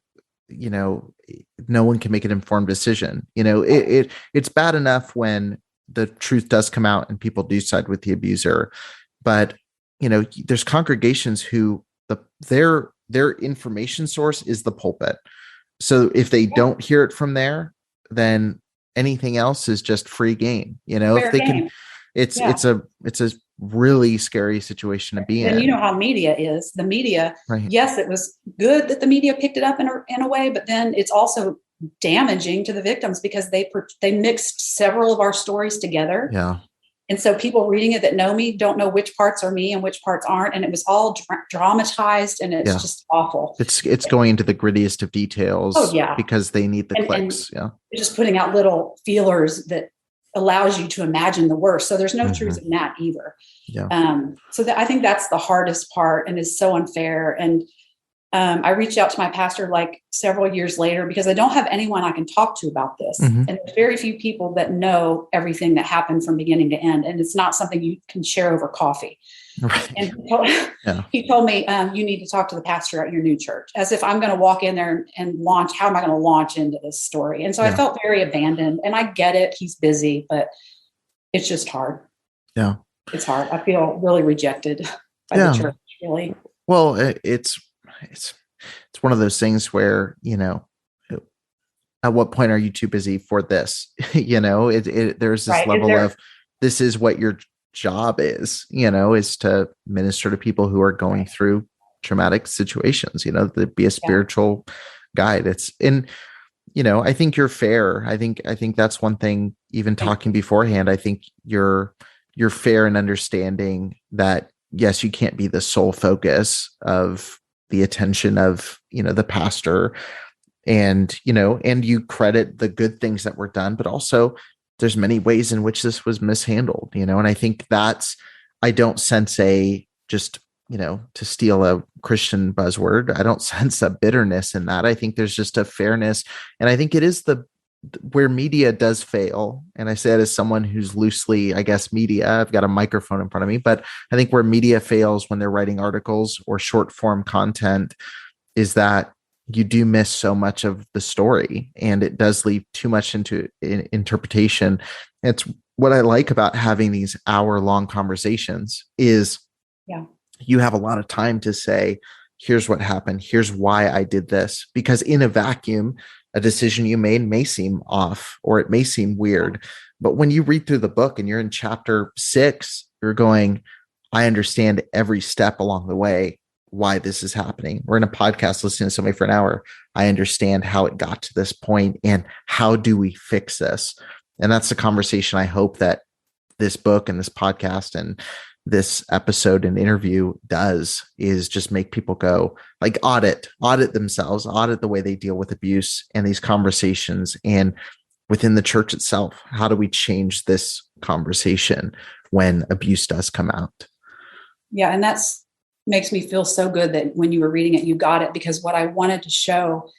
no one can make an informed decision. It's bad enough when the truth does come out and people do side with the abuser, but there's congregations who their information source is the pulpit. So if they don't hear it from there, then anything else is just free game. If they can, it's a really scary situation to be in. And how media is. The media, yes, it was good that the media picked it up in a way, but then it's also damaging to the victims, because they mixed several of our stories together. Yeah. And so people reading it that know me don't know which parts are me and which parts aren't. And it was all dramatized, and it's just awful. It's going into the grittiest of details. Oh, yeah. Because they need the clicks. And just putting out little feelers that allows you to imagine the worst. So there's no truth in that either. Yeah. I think that's the hardest part, and is so unfair. And I reached out to my pastor like several years later because I don't have anyone I can talk to about this. Mm-hmm. And there's very few people that know everything that happened from beginning to end. And it's not something you can share over coffee. Right. And he told me, you need to talk to the pastor at your new church, as if I'm going to walk in there and launch. How am I going to launch into this story? And so I felt very abandoned, and I get it. He's busy, but it's just hard. Yeah. It's hard. I feel really rejected by the church, really. Well, it's one of those things where, at what point are you too busy for this? There's this level of, this is what your job is to minister to people who are going through traumatic situations, to be a spiritual guide. I think you're fair. I think that's one thing, even talking beforehand, I think you're fair in understanding that, yes, you can't be the sole focus of the attention of, the pastor, and you credit the good things that were done, but also there's many ways in which this was mishandled, and I think I don't sense to steal a Christian buzzword, I don't sense a bitterness in that. I think there's just a fairness. And I think it is where media does fail. And I say that as someone who's loosely, I guess, media, I've got a microphone in front of me, but I think where media fails when they're writing articles or short form content is that you do miss so much of the story, and it does leave too much into interpretation. It's what I like about having these hour-long conversations is you have a lot of time to say, here's what happened, here's why I did this, because in a vacuum, a decision you made may seem off or it may seem weird. But when you read through the book and you're in chapter 6, you're going, I understand every step along the way why this is happening. We're in a podcast listening to somebody for an hour. I understand how it got to this point and how do we fix this? And that's the conversation I hope that this book and this podcast and this episode and interview does, is just make people go, like, audit themselves, audit the way they deal with abuse and these conversations. And within the church itself, how do we change this conversation when abuse does come out? Yeah. And that's makes me feel so good that when you were reading it, you got it, because what I wanted to show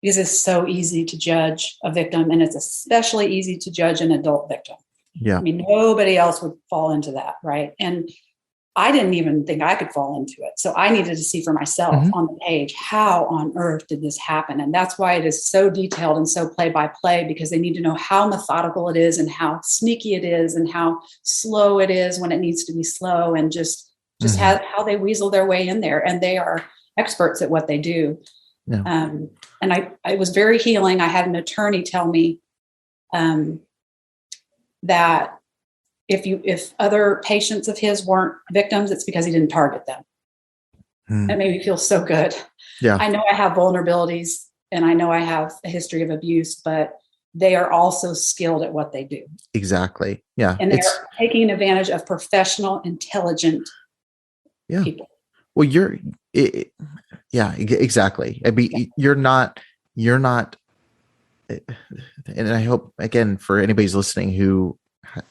is it's so easy to judge a victim, and it's especially easy to judge an adult victim. Yeah. I mean, nobody else would fall into that. Right. And I didn't even think I could fall into it. So I needed to see for myself on the page, how on earth did this happen? And that's why it is so detailed and so play by play, because they need to know how methodical it is and how sneaky it is and how slow it is when it needs to be slow, and just how they weasel their way in there. And they are experts at what they do. Yeah. And I was very healing. I had an attorney tell me that if other patients of his weren't victims, it's because he didn't target them. That made me feel so good. Yeah. I know I have vulnerabilities and I know I have a history of abuse, but they are also skilled at what they do. Exactly. Yeah. And they're taking advantage of professional, intelligent people. Well, exactly. I mean, you're not, and I hope, again, for anybody's listening who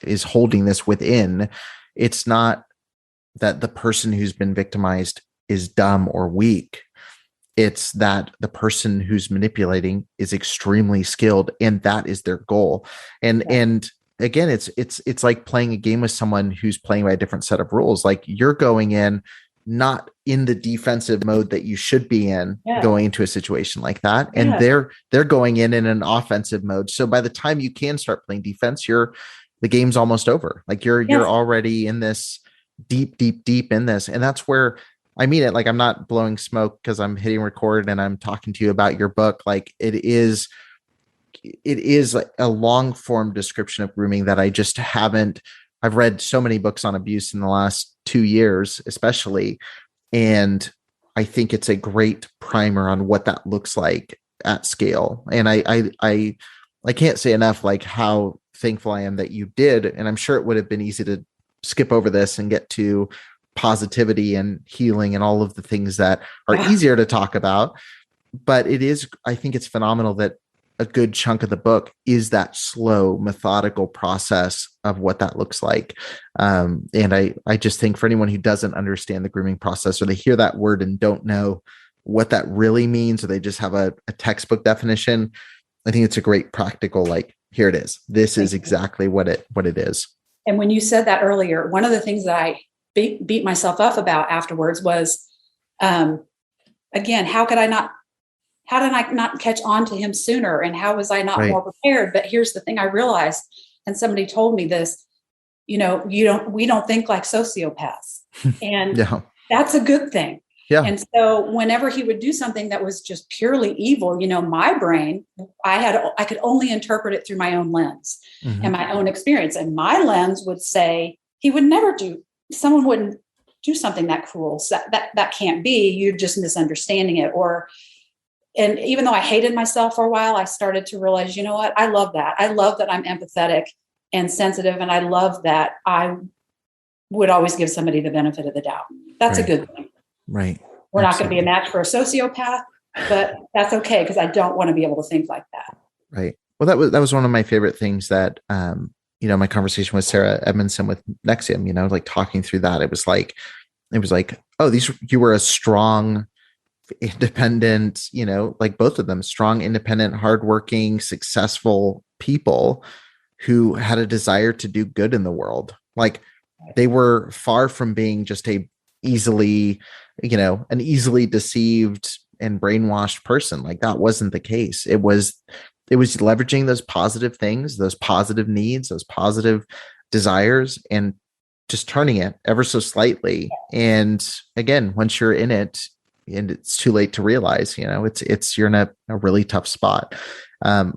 is holding this within, it's not that the person who's been victimized is dumb or weak. It's that the person who's manipulating is extremely skilled, and that is their goal. And again, it's like playing a game with someone who's playing by a different set of rules. Like, you're going in not in the defensive mode that you should be in going into a situation like that. And they're going in an offensive mode. So by the time you can start playing defense, the game's almost over. Like you're already in this deep in this. And that's where I mean it. Like, I'm not blowing smoke because I'm hitting record and I'm talking to you about your book. Like, it is like a long form description of grooming that I just haven't. I've read so many books on abuse in the last 2 years, especially. And I think it's a great primer on what that looks like at scale. And I can't say enough, like, how thankful I am that you did. And I'm sure it would have been easy to skip over this and get to positivity and healing and all of the things that are easier to talk about. But I think it's phenomenal that a good chunk of the book is that slow, methodical process of what that looks like. And I just think for anyone who doesn't understand the grooming process, or they hear that word and don't know what that really means, or they just have a textbook definition. I think it's a great practical, like, here it is. This is exactly what it is. And when you said that earlier, one of the things that I beat myself up about afterwards was, again, how did I not catch on to him sooner? And how was I not more prepared? But here's the thing I realized, and somebody told me this, we don't think like sociopaths. And that's a good thing. Yeah. And so whenever he would do something that was just purely evil, my brain, I could only interpret it through my own lens and my own experience. And my lens would say someone wouldn't do something that cruel. So that can't be, you're just misunderstanding it. And even though I hated myself for a while, I started to realize, you know what? I love that. I love that I'm empathetic and sensitive. And I love that I would always give somebody the benefit of the doubt. That's a good thing. Right. We're not going to be a match for a sociopath, but that's okay, because I don't want to be able to think like that. Right. Well, that was one of my favorite things that, my conversation with Sarah Edmondson with NXIVM, like talking through that, it was like, oh, you were a strong, independent, like both of them, strong, independent, hardworking, successful people who had a desire to do good in the world. Like, they were far from being just an easily deceived and brainwashed person. Like, that wasn't the case. It was leveraging those positive things, those positive needs, those positive desires, and just turning it ever so slightly. And again, once you're in it and it's too late to realize, you're in a really tough spot. I'm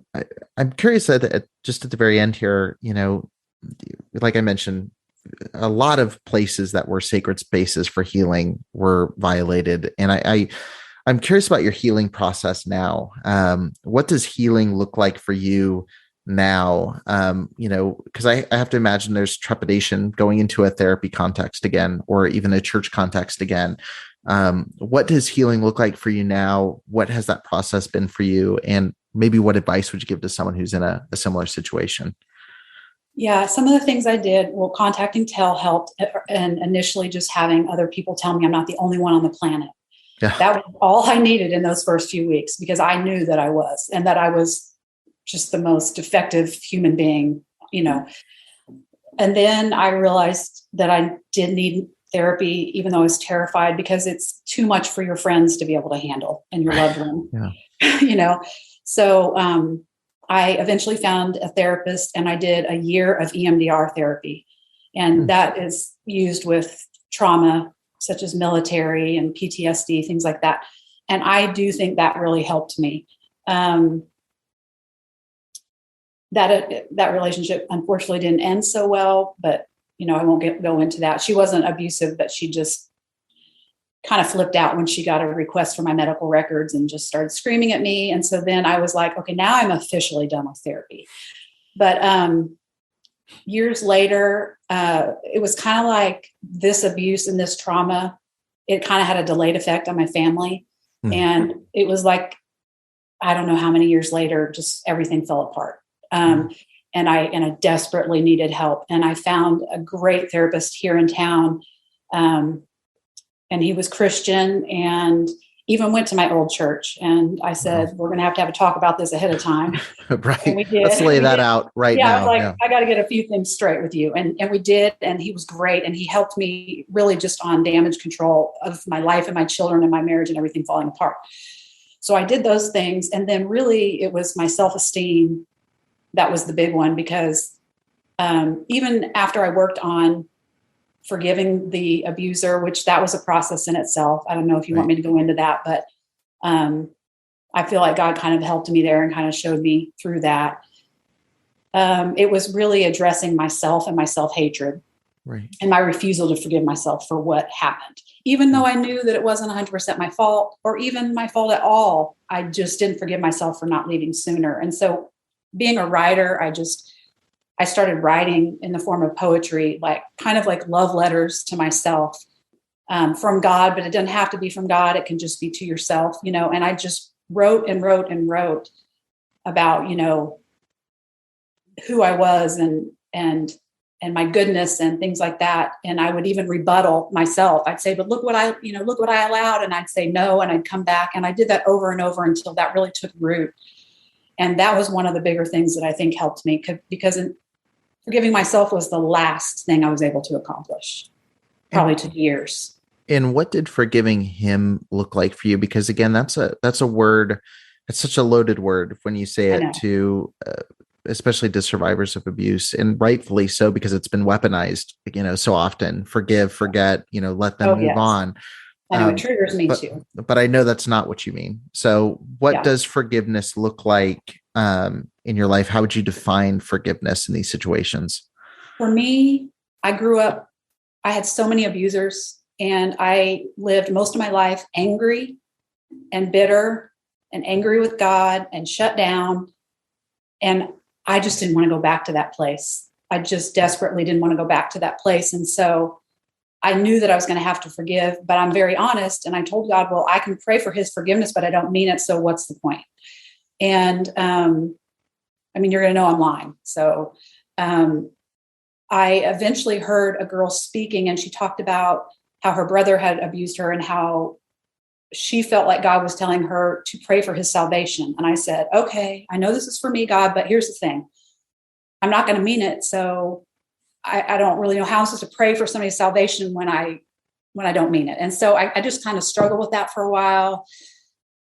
curious that just at the very end here, like I mentioned, a lot of places that were sacred spaces for healing were violated. And I'm curious about your healing process now. What does healing look like for you now? Because I have to imagine there's trepidation going into a therapy context again, or even a church context again. What does healing look like for you now? What has that process been for you? And maybe what advice would you give to someone who's in a similar situation? Yeah, some of the things I did, contacting TEL helped, and initially just having other people tell me I'm not the only one on the planet. Yeah. That was all I needed in those first few weeks, because I knew that I was, and that I was just the most defective human being, And then I realized that I did need therapy, even though I was terrified, because it's too much for your friends to be able to handle and your loved one. Yeah. So I eventually found a therapist, and I did a year of EMDR therapy. And that is used with trauma, such as military and PTSD, things like that. And I do think that really helped me. That relationship unfortunately didn't end so well, but I won't go into that. She wasn't abusive, but she just kind of flipped out when she got a request for my medical records and just started screaming at me. And so then I was like, okay, now I'm officially done with therapy. But years later, it was kind of like this abuse and this trauma, it kind of had a delayed effect on my family. And it was like, I don't know how many years later, just everything fell apart. And I desperately needed help. And I found a great therapist here in town. And he was Christian, and even went to my old church. And I said, we're going to have a talk about this ahead of time. Right. And we did. Let's lay that out right now. I was like, I got to get a few things straight with you. And we did. And he was great. And he helped me really just on damage control of my life and my children and my marriage and everything falling apart. So I did those things. And then really it was my self-esteem that was the big one, because even after I worked on forgiving the abuser, which that was a process in itself. I don't know if you want me to go into that, but I feel like God kind of helped me there and kind of showed me through that. It was really addressing myself and my self-hatred, and my refusal to forgive myself for what happened. Even though I knew that it wasn't 100% my fault, or even my fault at all, I just didn't forgive myself for not leaving sooner. And so being a writer, I started writing in the form of poetry, kind of like love letters to myself from God, but it doesn't have to be from God. It can just be to yourself, and I just wrote and wrote and wrote about, who I was and my goodness and things like that. And I would even rebuttal myself. I'd say, but look what I allowed. And I'd say no. And I'd come back. And I did that over and over until that really took root. And that was one of the bigger things that I think helped me, because forgiving myself was the last thing I was able to accomplish. Probably took years. And what did forgiving him look like for you? Because again, that's a word, it's such a loaded word when you say it to, especially to survivors of abuse, and rightfully so, because it's been weaponized, so often. Forgive, forget, let them move on. I know it triggers me too. But I know that's not what you mean. So what does forgiveness look like in your life? How would you define forgiveness in these situations? For me, I grew up, I had so many abusers, and I lived most of my life angry and bitter and angry with God and shut down. And I just didn't want to go back to that place. I just desperately didn't want to go back to that place. And so I knew that I was going to have to forgive, but I'm very honest. And I told God, well, I can pray for his forgiveness, but I don't mean it. So what's the point? And you're going to know I'm lying. So I eventually heard a girl speaking, and she talked about how her brother had abused her and how she felt like God was telling her to pray for his salvation. And I said, okay, I know this is for me, God, but here's the thing. I'm not going to mean it. So I don't really know how I'm supposed to pray for somebody's salvation when I don't mean it. And so I just kind of struggled with that for a while,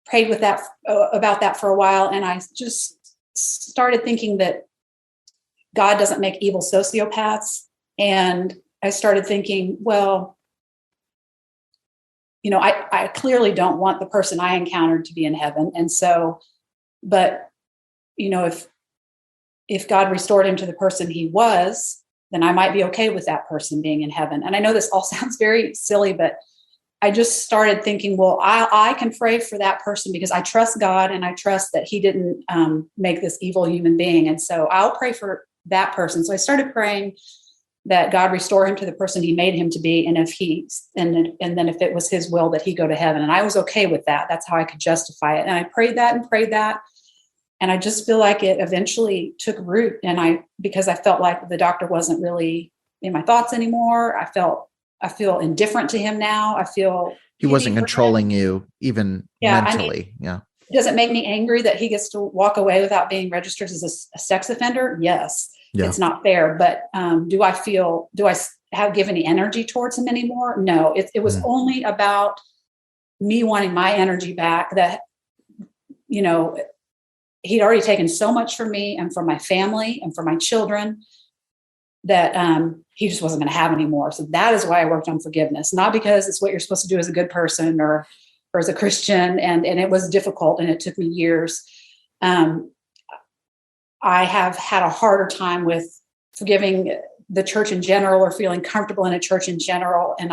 prayed with that about that for a while. And I just started thinking that God doesn't make evil sociopaths. And I started thinking, well, I clearly don't want the person I encountered to be in heaven. And so, but, if God restored him to the person he was, then I might be okay with that person being in heaven. And I know this all sounds very silly, but I just started thinking, well, I can pray for that person because I trust God and I trust that he didn't make this evil human being. And so I'll pray for that person. So I started praying that God restore him to the person he made him to be. And and then if it was his will that he go to heaven. And I was okay with that. That's how I could justify it. And I prayed that. And I just feel like it eventually took root. And because I felt like the doctor wasn't really in my thoughts anymore. I feel indifferent to him now. I feel he wasn't controlling you even mentally. Does it make me angry that he gets to walk away without being registered as a sex offender? Yes. Yeah. It's not fair. But do I give any energy towards him anymore? No, it was only about me wanting my energy back, that, he'd already taken so much from me and from my family and from my children that he just wasn't going to have anymore. So that is why I worked on forgiveness, not because it's what you're supposed to do as a good person or as a Christian. And it was difficult and it took me years. I have had a harder time with forgiving the church in general or feeling comfortable in a church in general. And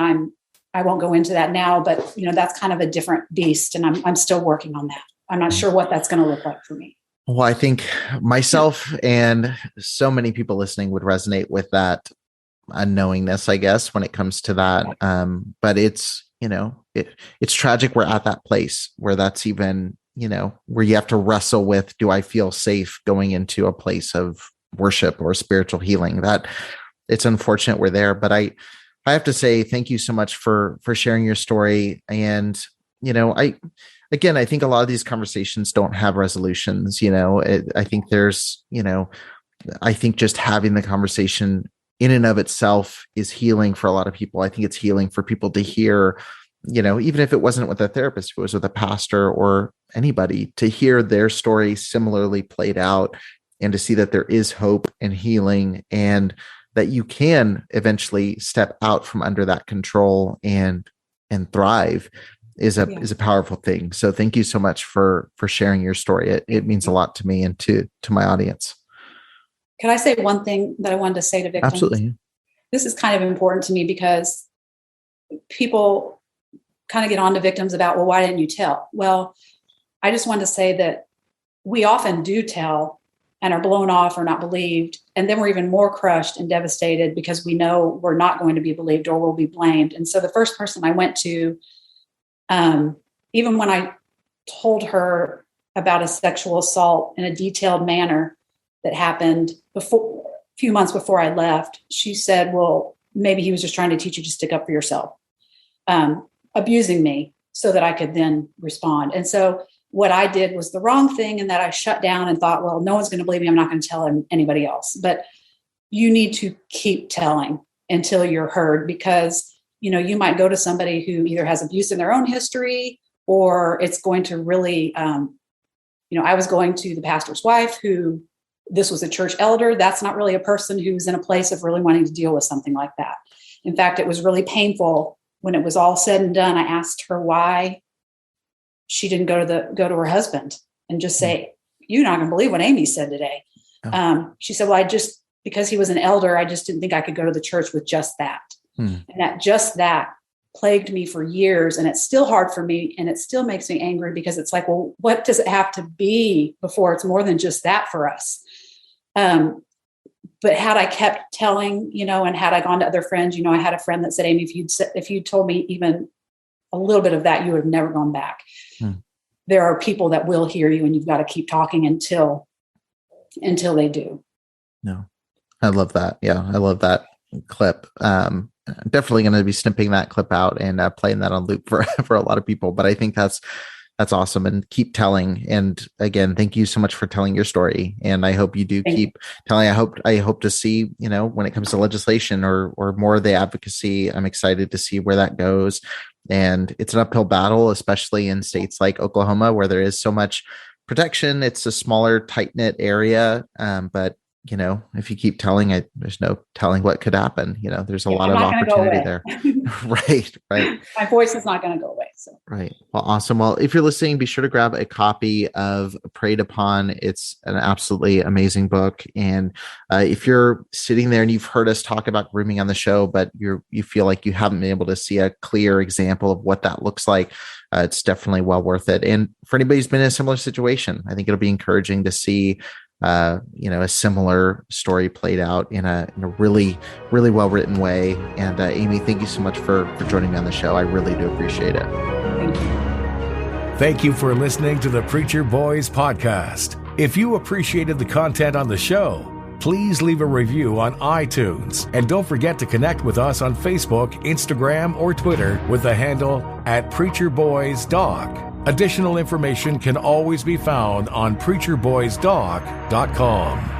I won't go into that now, but that's kind of a different beast. And I'm still working on that. I'm not sure what that's going to look like for me. Well, I think myself and so many people listening would resonate with that unknowingness, I guess, when it comes to that. But it's, it's tragic. We're at that place where that's even, where you have to wrestle with, do I feel safe going into a place of worship or spiritual healing? That it's unfortunate we're there, but I have to say, thank you so much for sharing your story. And, I think a lot of these conversations don't have resolutions. I think there's, I think just having the conversation in and of itself is healing for a lot of people. I think it's healing for people to hear, even if it wasn't with a therapist, if it was with a pastor or anybody, to hear their story similarly played out and to see that there is hope and healing and that you can eventually step out from under that control and thrive is a powerful thing. So thank you so much for sharing your story. It means a lot to me and to my audience. Can I say one thing that I wanted to say to victims? Absolutely. This is kind of important to me because people kind of get on to victims about, well, why didn't you tell? Well, I just wanted to say that we often do tell and are blown off or not believed. And then we're even more crushed and devastated because we know we're not going to be believed or we'll be blamed. And so the first person I went to, even when I told her about a sexual assault in a detailed manner that happened before, few months before I left, she said, well, maybe he was just trying to teach you to stick up for yourself, abusing me so that I could then respond. And so what I did was the wrong thing, and that I shut down and thought, well, no one's going to believe me. I'm not going to tell anybody else. But you need to keep telling until you're heard, because, you know, you might go to somebody who either has abuse in their own history, or it's going to really, you know, I was going to the pastor's wife who, this was a church elder. That's not really a person who's in a place of really wanting to deal with something like that. In fact, it was really painful when it was all said and done. I asked her why she didn't go to her husband and just say, you're not going to believe what Amy said today. Oh. She said, well, because he was an elder, I just didn't think I could go to the church with just that. And that plagued me for years. And it's still hard for me. And it still makes me angry, because it's like, well, what does it have to be before it's more than just that for us? But had I kept telling, you know, and had I gone to other friends, you know, I had a friend that said, Amy, if you'd told me even a little bit of that, you would have never gone back. There are people that will hear you, and you've got to keep talking until they do. No, I love that. Yeah. I love that clip. I'm definitely going to be snipping that clip out and playing that on loop for a lot of people, but I think that's awesome, and keep telling. And again, thank you so much for telling your story. And I hope you do keep telling. I hope to see, you know, when it comes to legislation or more of the advocacy, I'm excited to see where that goes. And it's an uphill battle, especially in states like Oklahoma, where there is so much protection. It's a smaller, tight-knit area. But you know, if you keep telling it, there's no telling what could happen. You know, there's a lot of opportunity there. Right. My voice is not going to go away. So. Right. Well, awesome. Well, if you're listening, be sure to grab a copy of Preyed Upon. It's an absolutely amazing book. And if you're sitting there and you've heard us talk about grooming on the show, but you feel like you haven't been able to see a clear example of what that looks like, it's definitely well worth it. And for anybody who's been in a similar situation, I think it'll be encouraging to see you know, a similar story played out in a really, really well-written way. And Amy, thank you so much for joining me on the show. I really do appreciate it. Thank you. Thank you for listening to the Preacher Boys podcast. If you appreciated the content on the show, please leave a review on iTunes. And don't forget to connect with us on Facebook, Instagram, or Twitter with the handle @PreacherBoysDoc. Additional information can always be found on preacherboysdoc.com.